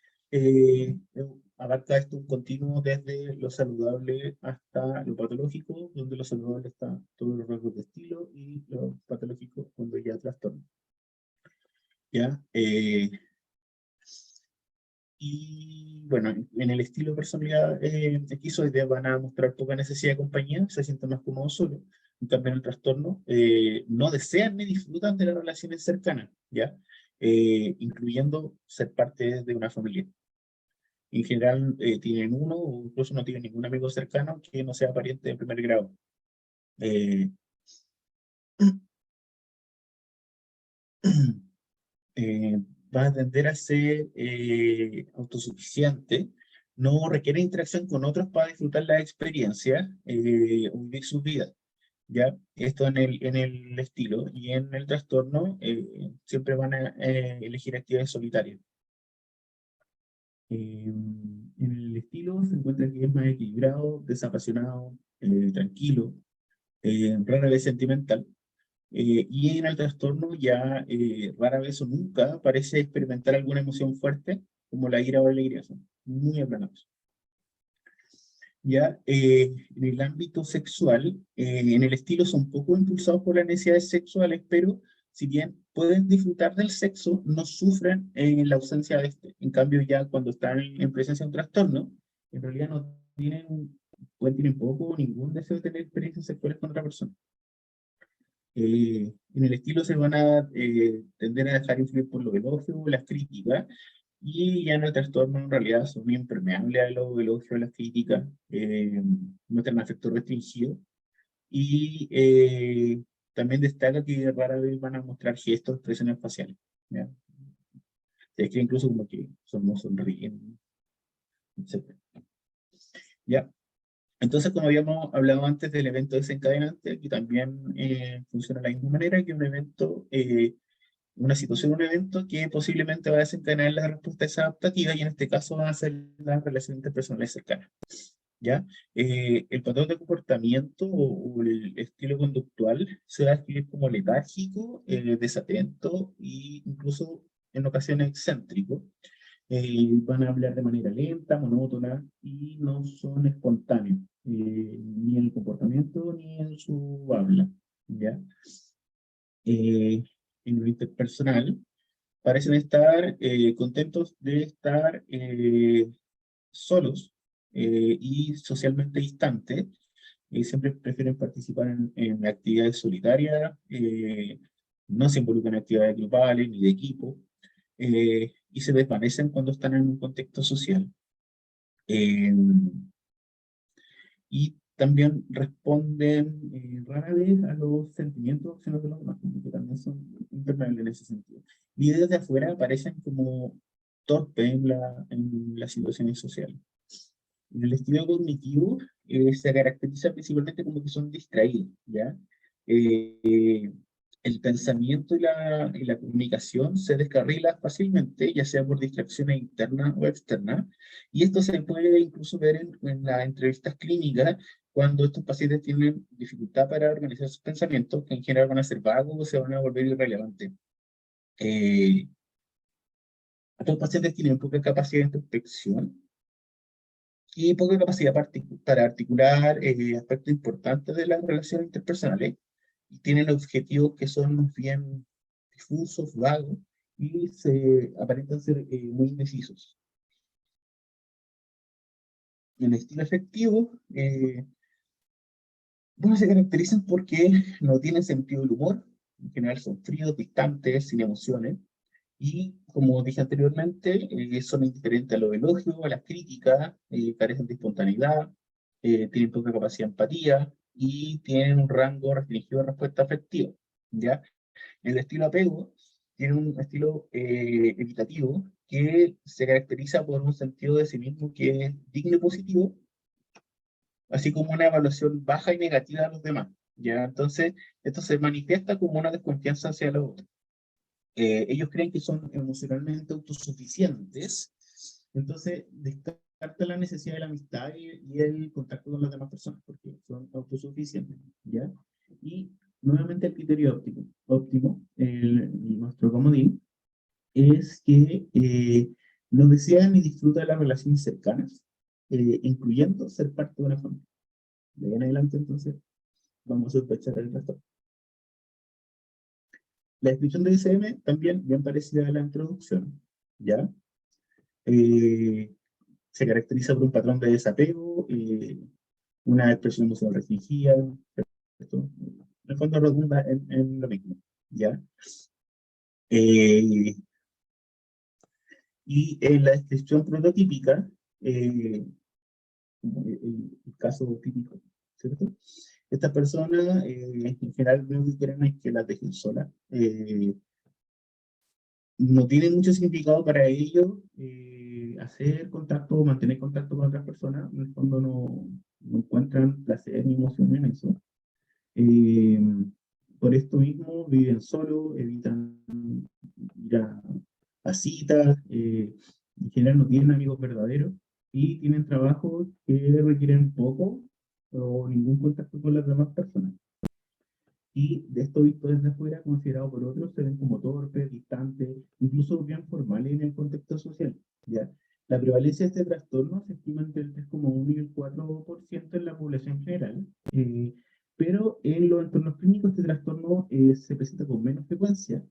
abarca esto un continuo desde lo saludable hasta lo patológico, donde lo saludable está todos los rasgos de estilo y lo patológico cuando ya trastorno. ¿Ya? Y bueno, en el estilo de personalidad esquizoide van a mostrar poca necesidad de compañía, se sienten más cómodos solos. En cambio, en el trastorno no desean ni disfrutan de las relaciones cercanas, ¿ya? Incluyendo ser parte de una familia. En general, tienen uno o incluso no tienen ningún amigo cercano que no sea pariente de primer grado. Eh, eh, Va a tender a ser autosuficiente, no requiere interacción con otros para disfrutar la experiencia o vivir sus vidas. ¿Ya? Esto en el estilo y en el trastorno siempre van a elegir actividades solitarias. En el estilo se encuentra que es más equilibrado, desapasionado, tranquilo, rara vez sentimental. Y en el trastorno ya rara vez o nunca parece experimentar alguna emoción fuerte como la ira o la alegría, son muy aplanados. Ya en el ámbito sexual, en el estilo son poco impulsados por las necesidades sexuales, pero si bien pueden disfrutar del sexo, no sufren en la ausencia de este. En cambio, ya cuando están en presencia de un trastorno, en realidad no tienen, tienen poco o ningún deseo de tener experiencias sexuales con otra persona. En el estilo se van a tender a dejar influir por los elogios, las críticas, y ya en el trastorno en realidad son muy impermeables a los elogios, a las críticas, muestran afecto restringido, y también destaca que rara vez van a mostrar gestos, expresiones faciales. ¿Ya? Es que incluso como que no sonríen, etc. ¿Ya? Entonces, como habíamos hablado antes del evento desencadenante, aquí también funciona de la misma manera que un evento, una situación, un evento que posiblemente va a desencadenar las respuestas adaptativas, y en este caso van a ser las relaciones interpersonales cercanas. ¿Ya? El patrón de comportamiento o el estilo conductual se va a describir como letárgico, desatento e incluso en ocasiones excéntrico. Van a hablar de manera lenta, monótona, y no son espontáneos, ni en el comportamiento ni en su habla. ¿Ya? Eh, en lo interpersonal, parecen estar contentos de estar solos y socialmente distantes. Siempre prefieren participar en actividades solitarias, no se involucran en actividades grupales ni de equipo, y se desvanecen cuando están en un contexto social. Eh, y también responden rara vez a los sentimientos o acciones de los demás, que también son impermeables en ese sentido. Y desde afuera aparecen como torpes en las situaciones sociales. En el estilo cognitivo se caracteriza principalmente como que son distraídos, ¿ya? Eh, el pensamiento y la comunicación se descarrila fácilmente, ya sea por distracciones internas o externas, y esto se puede incluso ver en las entrevistas clínicas, cuando estos pacientes tienen dificultad para organizar sus pensamientos, que en general van a ser vagos o se van a volver irrelevantes. Eh, Estos pacientes tienen poca capacidad de introspección y poca capacidad para articular aspectos importantes de las relaciones interpersonales, y tienen objetivos que son más bien difusos, vagos, y se aparentan ser muy indecisos. En el estilo afectivo, bueno, se caracterizan porque no tienen sentido del humor, en general son fríos, distantes, sin emociones, y como dije anteriormente, son indiferentes a los elogios, a las críticas, carecen de espontaneidad, tienen poca capacidad de empatía y tienen un rango restringido de respuesta afectiva. ¿Ya? El estilo apego tiene un estilo evitativo que se caracteriza por un sentido de sí mismo que es digno y positivo, así como una evaluación baja y negativa de los demás. ¿Ya? Entonces, esto se manifiesta como una desconfianza hacia los otros. Ellos creen que son emocionalmente autosuficientes, entonces descarta la necesidad de la amistad y el contacto con las demás personas, porque son autosuficientes, ¿ya? Y nuevamente el criterio óptimo, nuestro comodín, es que no desean ni disfrutan de las relaciones cercanas, incluyendo ser parte de una familia. De ahí en adelante, entonces, vamos a sospechar el resto. La descripción de ICM también bien parecida a la introducción, ¿ya? Eh, Se caracteriza por un patrón de desapego, una expresión emocional restringida, esto, en el fondo redunda en lo mismo, ¿ya? Eh, y en la descripción prototípica, como el caso típico, ¿cierto? Estas personas, en general, lo que quieren es que las dejen solas. No tiene mucho significado para ellos hacer contacto o mantener contacto con otras personas. En el fondo no encuentran placer ni emoción en eso. Eh, por esto mismo viven solos, evitan ir a citas, en general no tienen amigos verdaderos y tienen trabajos que requieren poco o ningún contacto con las demás personas. Y de esto visto desde afuera, considerado por otros, se ven como torpes, distantes, incluso bien formales en el contexto social. ¿Ya? La prevalencia de este trastorno se estima entre el 3,1 y el 4% en la población general, pero en los entornos clínicos este trastorno se presenta con menos frecuencia,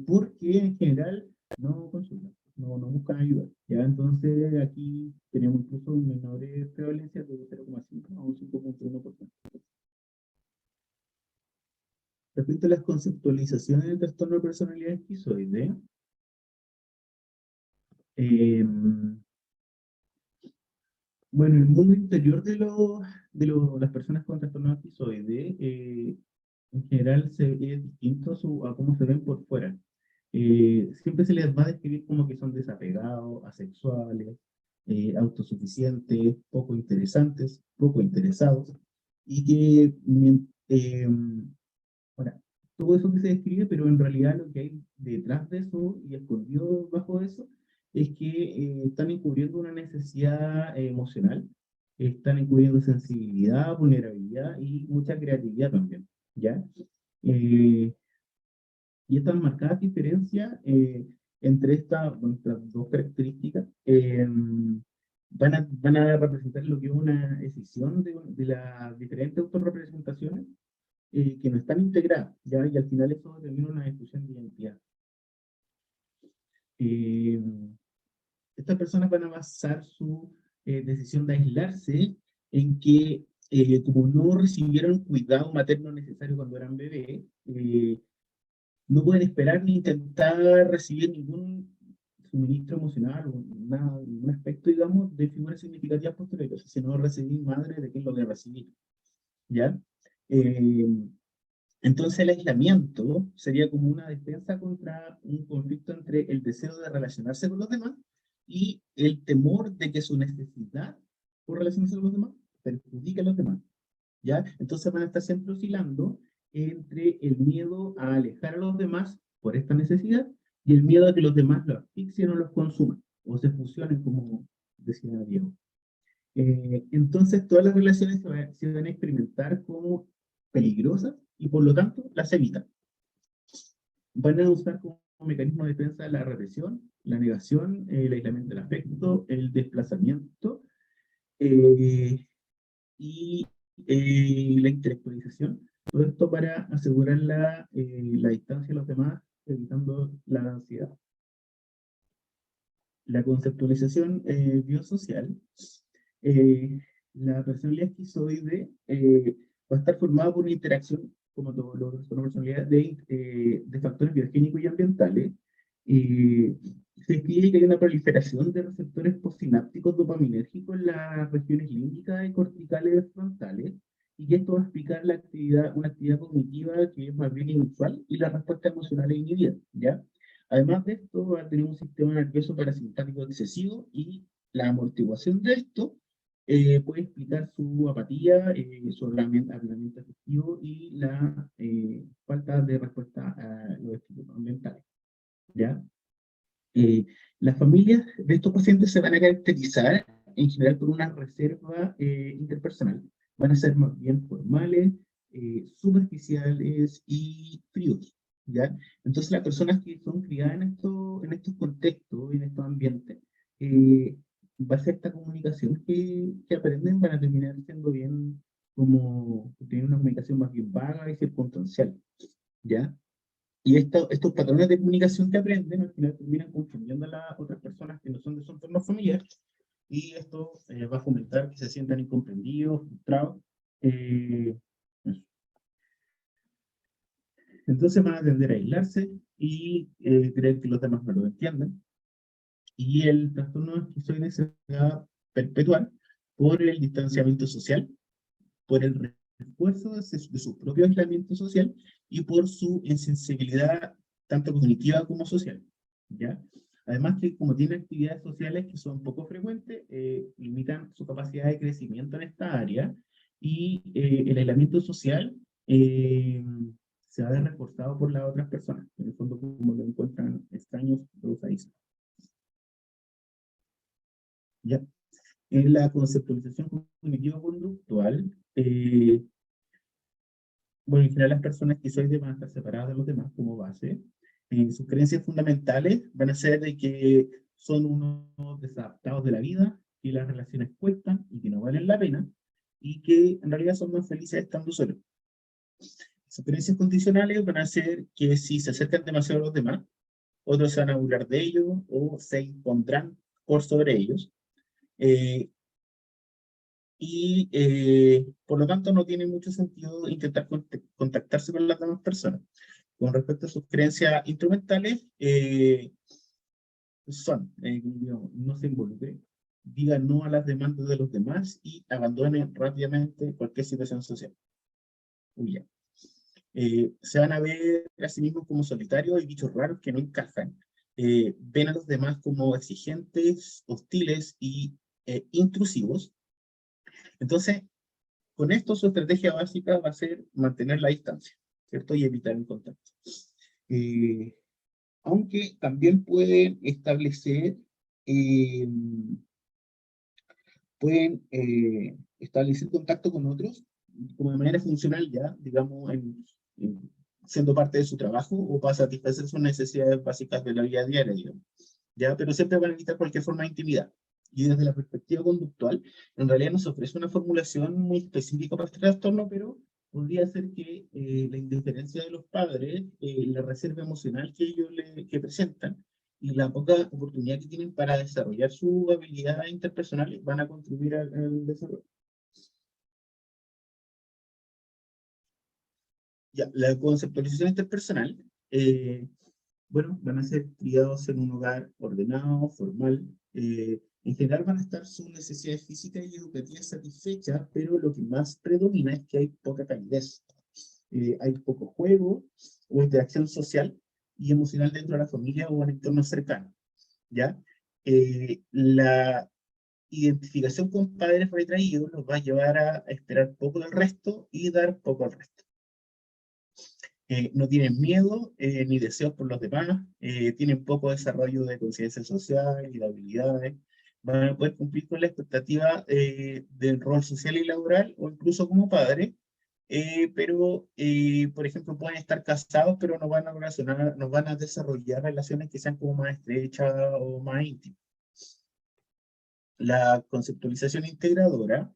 porque en general no consultan. no buscan ayuda. ¿Ya? Entonces aquí tenemos incluso menores prevalencias de 0,5 a un 5,1%. Respecto a las conceptualizaciones del trastorno de personalidad esquizoide, eh, bueno, el mundo interior las personas con trastorno esquizoide, en general es distinto a cómo se ven por fuera. Siempre se les va a describir como que son desapegados, asexuales, autosuficientes, poco interesantes, poco interesados, y que ahora, todo eso que se describe, pero en realidad lo que hay detrás de eso y escondido bajo eso es que están encubriendo una necesidad emocional, están encubriendo sensibilidad, vulnerabilidad y mucha creatividad también, ¿ya? Eh, y estas marcadas diferencias entre bueno, estas dos características van a representar lo que es una escisión de las diferentes autorrepresentaciones que no están integradas, ¿ya? Y al final eso determina una discusión de identidad. Eh, Estas personas van a basar su decisión de aislarse en que, como no recibieron cuidado materno necesario cuando eran bebés, no pueden esperar ni intentar recibir ningún suministro emocional o ningún aspecto, digamos, de figuras significativas posteriores. Si no recibí madre, ¿de qué es lo que recibí? ¿Ya? Eh, Entonces el aislamiento sería como una defensa contra un conflicto entre el deseo de relacionarse con los demás y el temor de que su necesidad por relacionarse con los demás perjudique a los demás, ¿ya? Entonces van a estar siempre oscilando entre el miedo a alejar a los demás por esta necesidad y el miedo a que los demás los asfixien o los consuman o se fusionen, como decía Diego. Entonces todas las relaciones se van a experimentar como peligrosas y por lo tanto las evitan. Van a usar como mecanismo de defensa la represión, la negación, el aislamiento del afecto, el desplazamiento eh, y la intelectualización. Todo esto para asegurar la distancia de los demás, evitando la ansiedad. La conceptualización biosocial. eh, la personalidad esquizoide va a estar formada por una interacción, como todos los personalidad, de factores biogénicos y ambientales. Eh, Se describe que hay una proliferación de receptores postsinápticos dopaminérgicos en las regiones límbicas y corticales frontales, y que esto va a explicar una actividad cognitiva que es más bien inusual y la respuesta emocional es inhibida, ¿ya? Además de esto, va a tener un sistema nervioso parasimpático excesivo y la amortiguación de esto puede explicar su apatía, su aislamiento afectivo y la falta de respuesta a los estímulos ambientales, ¿ya? Eh, las familias de estos pacientes se van a caracterizar en general por una reserva interpersonal. Van a ser más bien formales, superficiales y fríos, ¿ya? Entonces las personas que son criadas en estos contextos, en estos ambientes, va a ser esta comunicación que aprenden, van a terminar siendo bien como tener una comunicación más bien vaga y circunstancial, ¿ya? Y estos patrones de comunicación que aprenden al final terminan confundiendo a las otras personas que no son de su entorno familiar, y esto va a fomentar que se sientan incomprendidos, frustrados. Eso. Entonces van a tender a aislarse y creer que los demás no lo entienden. Y el trastorno esquizoide se va a perpetuar por el distanciamiento social, por el refuerzo de su propio aislamiento social y por su insensibilidad tanto cognitiva como social, ¿ya? Además que como tiene actividades sociales que son poco frecuentes, limitan su capacidad de crecimiento en esta área y el aislamiento social se va a ver reforzado por las otras personas, en el fondo como lo encuentran extraños, los aíslan, ¿ya? En la conceptualización cognitivo-conductual, bueno, en general las personas esquizoides van a estar separadas de los demás como base. Sus creencias fundamentales van a ser de que son unos desadaptados de la vida, que las relaciones cuestan y que no valen la pena, y que en realidad son más felices estando solos. Sus creencias condicionales van a ser que si se acercan demasiado a los demás, otros se van a burlar de ellos o se impondrán por sobre ellos. Por lo tanto no tiene mucho sentido intentar contactarse con las demás personas. Con respecto a sus creencias instrumentales, digamos, no se involucre, diga no a las demandas de los demás y abandone rápidamente cualquier situación social. Huya. Se van a ver a sí mismos como solitarios y bichos raros que no encajan. Ven a los demás como exigentes, hostiles y intrusivos. Entonces, con esto su estrategia básica va a ser mantener la distancia, ¿cierto? Y evitar el contacto. Aunque también eh, establecer contacto con otros como de manera funcional ya, digamos, siendo parte de su trabajo o para satisfacer sus necesidades básicas de la vida diaria, digamos. ¿Ya? Pero siempre van a evitar cualquier forma de intimidad. Y desde la perspectiva conductual, en realidad nos ofrece una formulación muy específica para este trastorno, pero podría ser que la indiferencia de los padres, la reserva emocional que que presentan y la poca oportunidad que tienen para desarrollar su habilidad interpersonal van a contribuir al desarrollo. Ya, la conceptualización interpersonal, bueno, van a ser criados en un hogar ordenado, formal. En general van a estar sus necesidades físicas y educativas satisfechas, pero lo que más predomina es que hay poca calidez. Hay poco juego o interacción social y emocional dentro de la familia o en entornos cercanos, ¿ya? La identificación con padres retraídos los va a llevar a esperar poco del resto y dar poco al resto. No tienen miedo ni deseos por los demás, tienen poco desarrollo de conciencia social y de habilidades, van a poder cumplir con la expectativa del rol social y laboral o incluso como padre, pero, por ejemplo, pueden estar casados, pero no van a desarrollar relaciones que sean como más estrechas o más íntimas. La conceptualización integradora,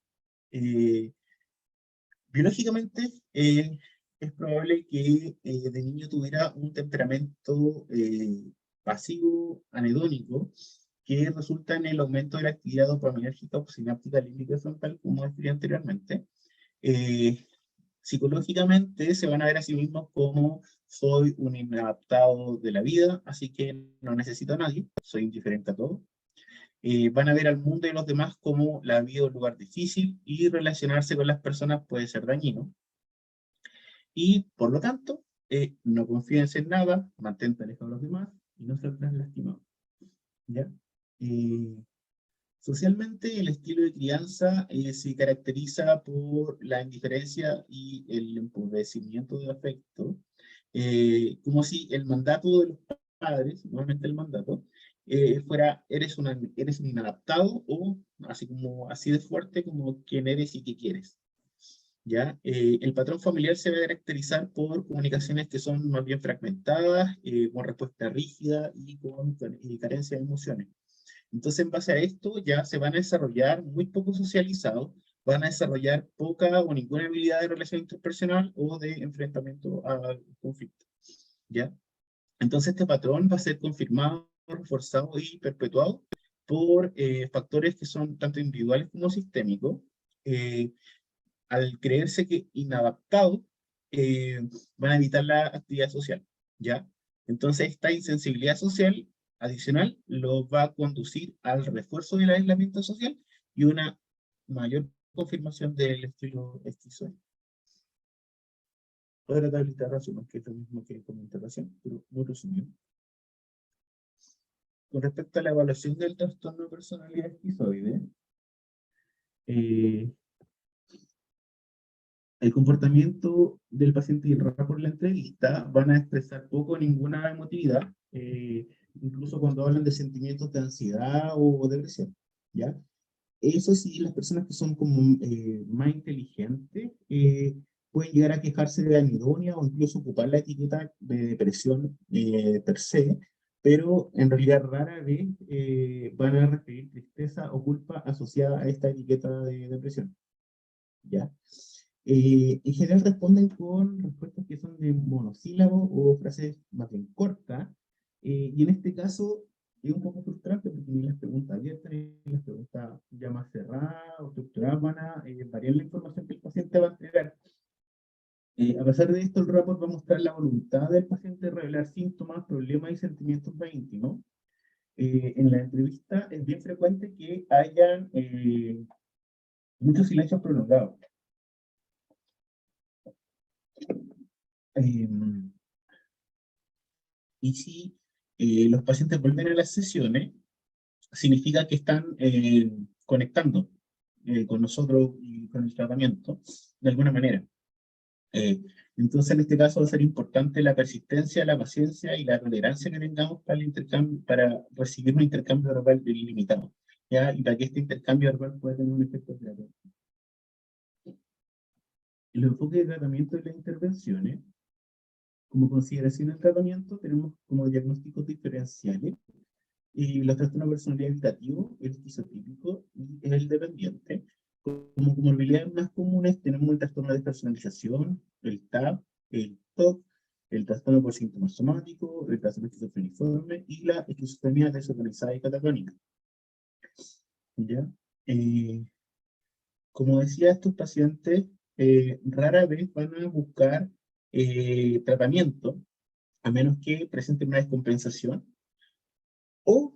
eh, biológicamente, es probable que de niño tuviera un temperamento pasivo, anhedónico, que resulta en el aumento de la actividad dopaminérgica o sináptica límbica frontal, como describí anteriormente. Eh, Psicológicamente se van a ver a sí mismos como soy un inadaptado de la vida, así que no necesito a nadie, soy indiferente a todo. Van a ver al mundo y a los demás como la vida es un lugar difícil y relacionarse con las personas puede ser dañino. Y por lo tanto, no confíes en nada, mantente alejado de los demás y no saldrás lastimado. ¿Ya? Eh, Socialmente, el estilo de crianza se caracteriza por la indiferencia y el empobrecimiento de afecto, como si el mandato de los padres, nuevamente el mandato, fuera eres un inadaptado o así de fuerte como quien eres y qué quieres. ¿Ya? El patrón familiar se va a caracterizar por comunicaciones que son más bien fragmentadas, con respuesta rígida y con carencia de emociones. Entonces, en base a esto, ya se van a desarrollar muy poco socializados, van a desarrollar poca o ninguna habilidad de relación interpersonal o de enfrentamiento al conflicto, ¿ya? Entonces, este patrón va a ser confirmado, reforzado y perpetuado por factores que son tanto individuales como sistémicos, eh, al creerse que inadaptados van a evitar la actividad social, ¿ya? Entonces, esta insensibilidad social adicional lo va a conducir al refuerzo del aislamiento social y una mayor confirmación del estilo esquizoide. Otra tablita de resumen, que es lo mismo que comenté recién, pero muy resumido. Con respecto a la evaluación del trastorno de personalidad esquizoide, eh, el comportamiento del paciente y el rapport de la entrevista van a expresar poco o ninguna emotividad, incluso cuando hablan de sentimientos de ansiedad o depresión, ¿ya? Eso sí, las personas que son como más inteligentes pueden llegar a quejarse de anedonia o incluso ocupar la etiqueta de depresión per se, pero en realidad rara vez van a referir tristeza o culpa asociada a esta etiqueta de depresión, ¿ya? En general responden con respuestas que son de monosílabos o frases más bien cortas, Y en este caso es un poco frustrante porque ni las preguntas abiertas ni las preguntas ya más cerradas o estructuradas van a variar la información que el paciente va a entregar. A pesar de esto, el rapport va a mostrar la voluntad del paciente de revelar síntomas, problemas y sentimientos más íntimos. En la entrevista es bien frecuente que hayan muchos silencios prolongados. Eh, y si los pacientes vuelven a las sesiones, significa que están conectando con nosotros y con el tratamiento de alguna manera. Entonces, en este caso va a ser importante la persistencia, la paciencia y la tolerancia que tengamos para el intercambio, para recibir un intercambio verbal ilimitado, ¿ya? Y para que este intercambio verbal pueda tener un efecto terapéutico. El enfoque de tratamiento y las intervenciones, como consideración del tratamiento, tenemos como diagnósticos diferenciales y los trastornos de personalidad evitativo, el esquizotípico y el dependiente. Como comorbilidades más comunes tenemos el trastorno de despersonalización, el TAP, el TOC, el trastorno por síntomas somáticos, el trastorno esquizofreniforme y la esquizofrenia desorganizada y catatónica. ¿Ya? Como decía, estos pacientes rara vez van a buscar tratamiento, a menos que presenten una descompensación. O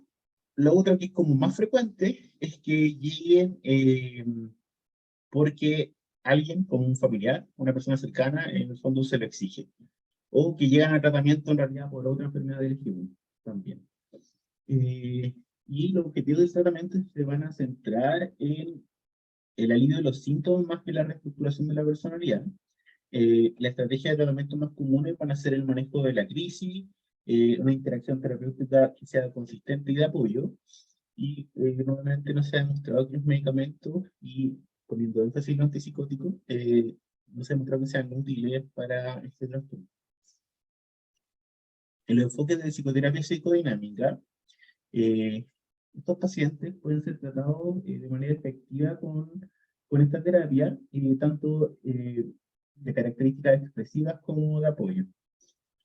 lo otro que es como más frecuente es que lleguen porque alguien, como un familiar, una persona cercana, en el fondo se lo exige. O que llegan a tratamiento en realidad por otra enfermedad del GIU también. Y los objetivos del tratamiento se van a centrar en el alivio de los síntomas más que la reestructuración de la personalidad. La estrategia de tratamiento más comunes van a ser el manejo de la crisis, una interacción terapéutica que sea consistente y de apoyo, y normalmente no se ha demostrado que los medicamentos, y poniendo énfasis en los antipsicóticos, no se ha demostrado que sean útiles para este trastorno. En los enfoques de psicoterapia psicodinámica, eh, estos pacientes pueden ser tratados de manera efectiva con esta terapia, tanto de características expresivas como de apoyo.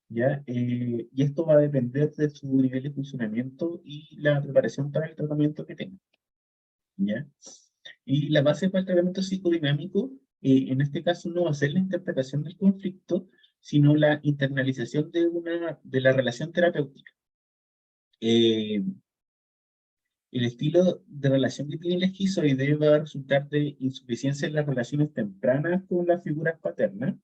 ¿Ya? Y esto va a depender de su nivel de funcionamiento y la preparación para el tratamiento que tenga. ¿Ya? Y la base para el tratamiento psicodinámico, en este caso, no va a ser la interpretación del conflicto, sino la internalización de la relación terapéutica. El estilo de relación que tiene el esquizoide va a resultar de insuficiencia en las relaciones tempranas con las figuras paternas.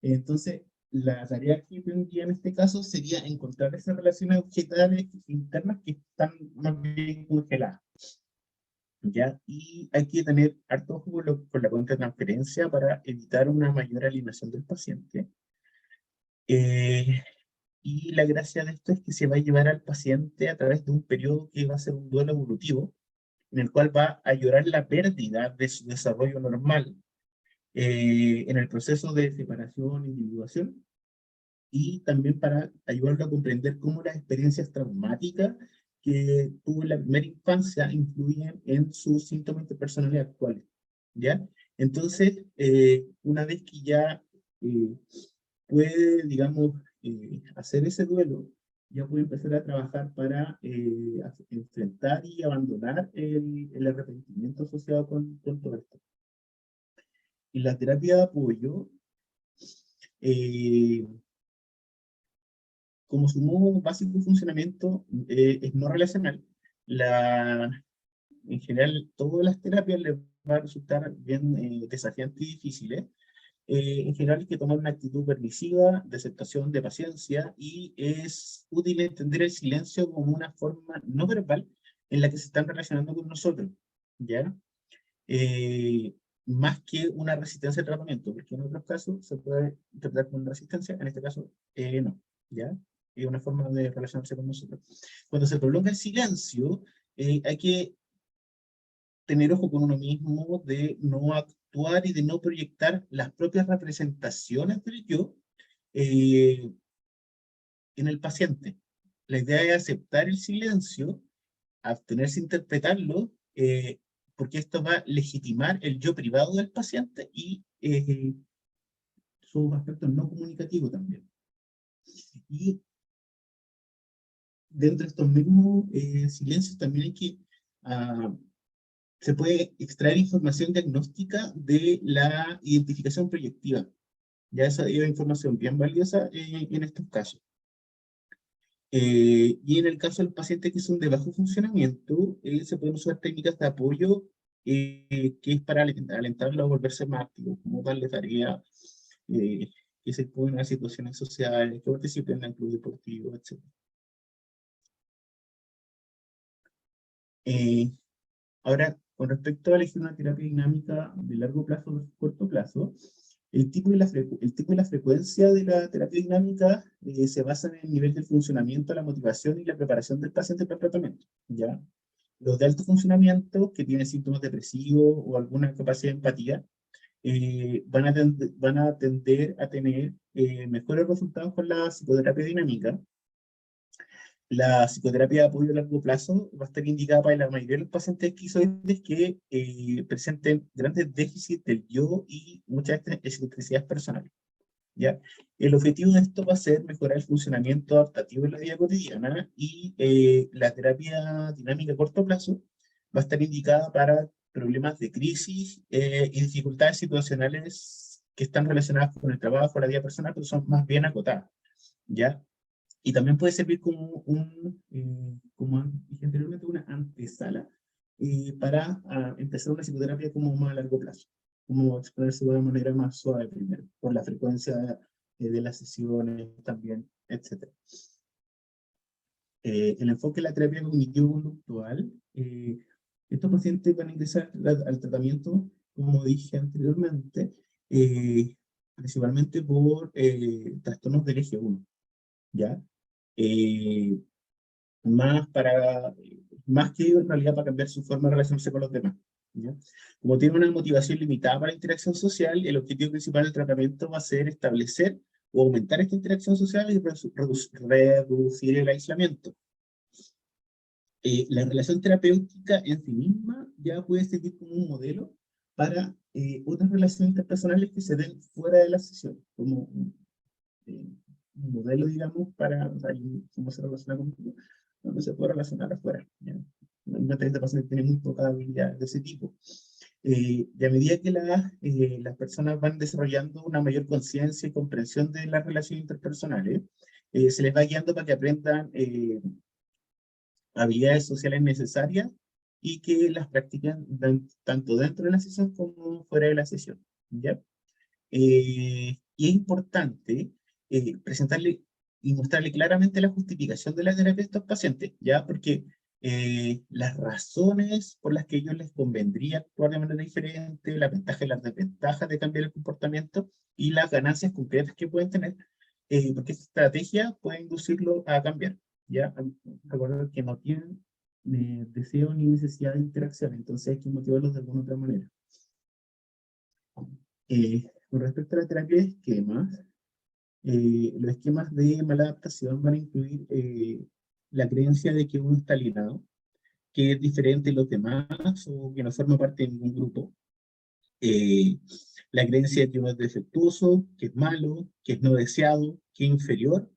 Entonces, la tarea que tendría en este caso sería encontrar esas relaciones objetales internas que están más bien congeladas. ¿Ya? Y hay que tener harto ojo con la cuenta de transferencia para evitar una mayor alienación del paciente. Y la gracia de esto es que se va a llevar al paciente a través de un periodo que va a ser un duelo evolutivo, en el cual va a llorar la pérdida de su desarrollo normal en el proceso de separación e individuación, y también para ayudarlo a comprender cómo las experiencias traumáticas que tuvo en la primera infancia influyen en sus síntomas interpersonales actuales, ¿ya? Entonces, una vez que ya eh, puede, digamos, hacer ese duelo, ya puede empezar a trabajar para enfrentar y abandonar el arrepentimiento asociado con todo esto. Y la terapia de apoyo, eh, como su modo básico de funcionamiento es no relacional, en general todas las terapias les va a resultar bien desafiantes y difíciles. En general hay que tomar una actitud permisiva, de aceptación, de paciencia, y es útil entender el silencio como una forma no verbal en la que se están relacionando con nosotros, ¿ya? Eh, Más que una resistencia al tratamiento, porque en otros casos se puede interpretar como una resistencia, en este caso no, ¿ya? Es una forma de relacionarse con nosotros. Cuando se prolonga el silencio, hay que tener ojo con uno mismo de no actuar y de no proyectar las propias representaciones del yo eh, en el paciente. La idea es aceptar el silencio, abstenerse a interpretarlo, porque esto va a legitimar el yo privado del paciente y sus aspectos no comunicativos también. Y dentro de estos mismos silencios también hay que, se puede extraer información diagnóstica de la identificación proyectiva. Ya esa es información bien valiosa en estos casos. Y en el caso de los pacientes que son de bajo funcionamiento, se pueden usar técnicas de apoyo que es para alentarlos a volverse más activos, como darle tarea, eh, que se expongan a situaciones sociales, que participen en el club deportivo, etc. Ahora, con respecto a elegir una terapia dinámica de largo plazo o corto plazo, el tipo y la frecuencia de la terapia dinámica se basa en el nivel de funcionamiento, la motivación y la preparación del paciente para el tratamiento, ¿ya? Los de alto funcionamiento, que tienen síntomas depresivos o alguna capacidad de empatía, van a tender a tener mejores resultados con la psicoterapia dinámica. La psicoterapia de apoyo a largo plazo va a estar indicada para la mayoría de los pacientes esquizoides que presenten grandes déficits del yo y muchas excentricidades personales, ¿ya? El objetivo de esto va a ser mejorar el funcionamiento adaptativo en la vida cotidiana y la terapia dinámica a corto plazo va a estar indicada para problemas de crisis y dificultades situacionales que están relacionadas con el trabajo, la vida personal, pero son más bien acotadas, ¿ya? Y también puede servir como como dije anteriormente, una antesala para empezar una psicoterapia como más a largo plazo, como exponerse de una manera más suave primero, por la frecuencia de las sesiones también, etc. El enfoque de la terapia cognitivo-conductual, estos pacientes van a ingresar al tratamiento, como dije anteriormente, principalmente por trastornos del eje 1, ¿ya? Eh, más que en realidad para cambiar su forma de relacionarse con los demás, ¿ya? Como tiene una motivación limitada para la interacción social, el objetivo principal del tratamiento va a ser establecer o aumentar esta interacción social y reducir el aislamiento. La relación terapéutica en sí misma ya puede servir como un modelo para otras relaciones interpersonales que se den fuera de la sesión, como un modelo, digamos, para, o sea, cómo se relaciona contigo, donde se puede relacionar afuera, ¿ya? Una tarjeta paciente tiene muy poca habilidad de ese tipo. Y a medida que las personas van desarrollando una mayor conciencia y comprensión de las relaciones interpersonales, se les va guiando para que aprendan habilidades sociales necesarias y que las practiquen tanto dentro de la sesión como fuera de la sesión, ¿ya? Y es importante presentarle y mostrarle claramente la justificación de la terapia a estos pacientes, ¿ya? Porque las razones por las que a ellos les convendría actuar de manera diferente, las ventajas y las desventajas de cambiar el comportamiento y las ganancias concretas que pueden tener, porque esta estrategia puede inducirlo a cambiar, ¿ya? Recordar que no tienen deseo ni necesidad de interacción, entonces hay que motivarlos de alguna otra manera. Con respecto a la terapia de esquemas, los esquemas de mala adaptación van a incluir la creencia de que uno está alienado, que es diferente de los demás o que no forma parte de ningún grupo. Eh, la creencia de que uno es defectuoso, que es malo, que es no deseado, que es inferior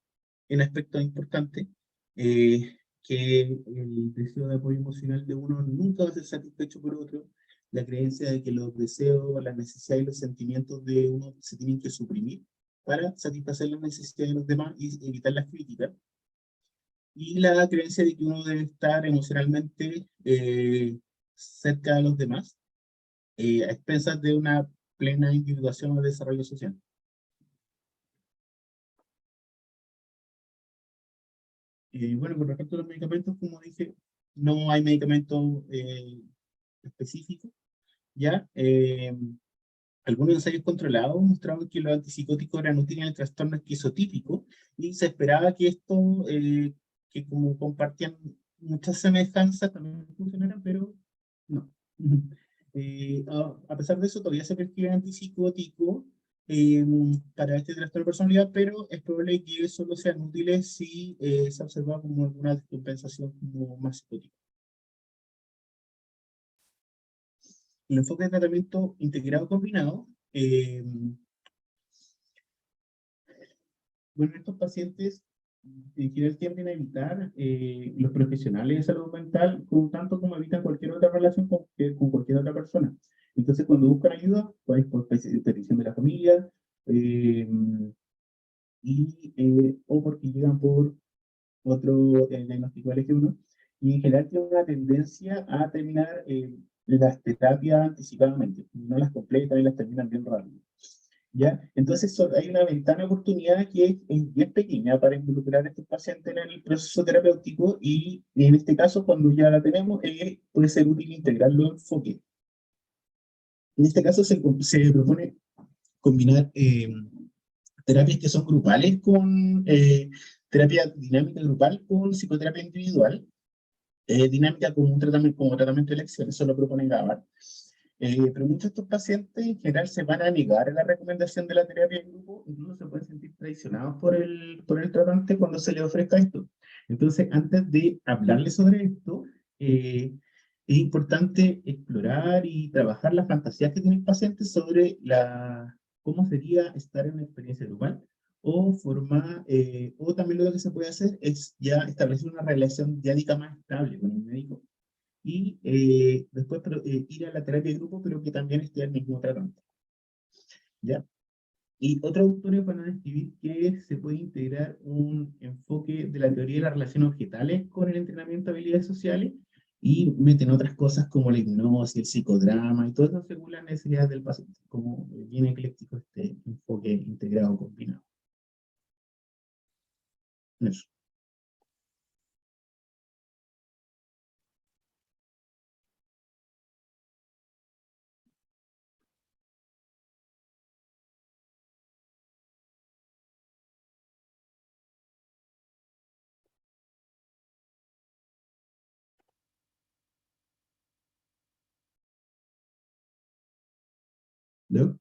en aspectos importantes, que el deseo de apoyo emocional de uno nunca va a ser satisfecho por otro, la creencia de que los deseos, las necesidades y los sentimientos de uno se tienen que suprimir para satisfacer las necesidades de los demás y evitar las críticas, y la creencia de que uno debe estar emocionalmente cerca de los demás, a expensas de una plena individuación o desarrollo social. Bueno, con respecto a los medicamentos, como dije, no hay medicamentos específicos, ¿ya? Algunos ensayos controlados mostraron que los antipsicóticos eran útiles en el trastorno esquizotípico y se esperaba que esto, que como compartían muchas semejanzas, también funcionaran, pero no. A pesar de eso, todavía se prescriben antipsicóticos eh, para este trastorno de personalidad, pero es probable que solo sean útiles si se observa como alguna descompensación como más psicótica. El enfoque de tratamiento integrado combinado, bueno, estos pacientes en general tienden a evitar los profesionales de salud mental, tanto como evitan cualquier otra relación con cualquier otra persona. Entonces, cuando buscan ayuda, pues por petición de la familia, eh, o porque llegan por otro diagnóstico LG1, y en general tiene una tendencia a terminar las terapias anticipadamente, no las completan y las terminan bien rápido. ¿Ya? Entonces hay una ventana de oportunidad que es bien pequeña para involucrar a estos pacientes en el proceso terapéutico y en este caso, cuando ya la tenemos, puede ser útil integrarlo en enfoque. En este caso se propone combinar terapias que son grupales con terapia dinámica grupal con psicoterapia individual, dinámica como un tratamiento, como tratamiento de elección, eso lo propone Gabar. Pero muchos de estos pacientes en general se van a negar a la recomendación de la terapia en grupo, incluso se pueden sentir traicionados por el tratante cuando se les ofrezca esto. Entonces, antes de hablarles sobre esto, es importante explorar y trabajar las fantasías que tiene el paciente sobre cómo sería estar en una experiencia grupal o también lo que se puede hacer es ya establecer una relación diádica más estable con el médico y después ir a la terapia de grupo, pero que también esté el mismo tratante. ¿Ya? Y otros autores van a describir que se puede integrar un enfoque de la teoría de las relaciones objetales con el entrenamiento de habilidades sociales y meten otras cosas como la hipnosis, el psicodrama y todo eso según las necesidades del paciente, como bien ecléctico este enfoque integrado combinado. Eso. ¿No?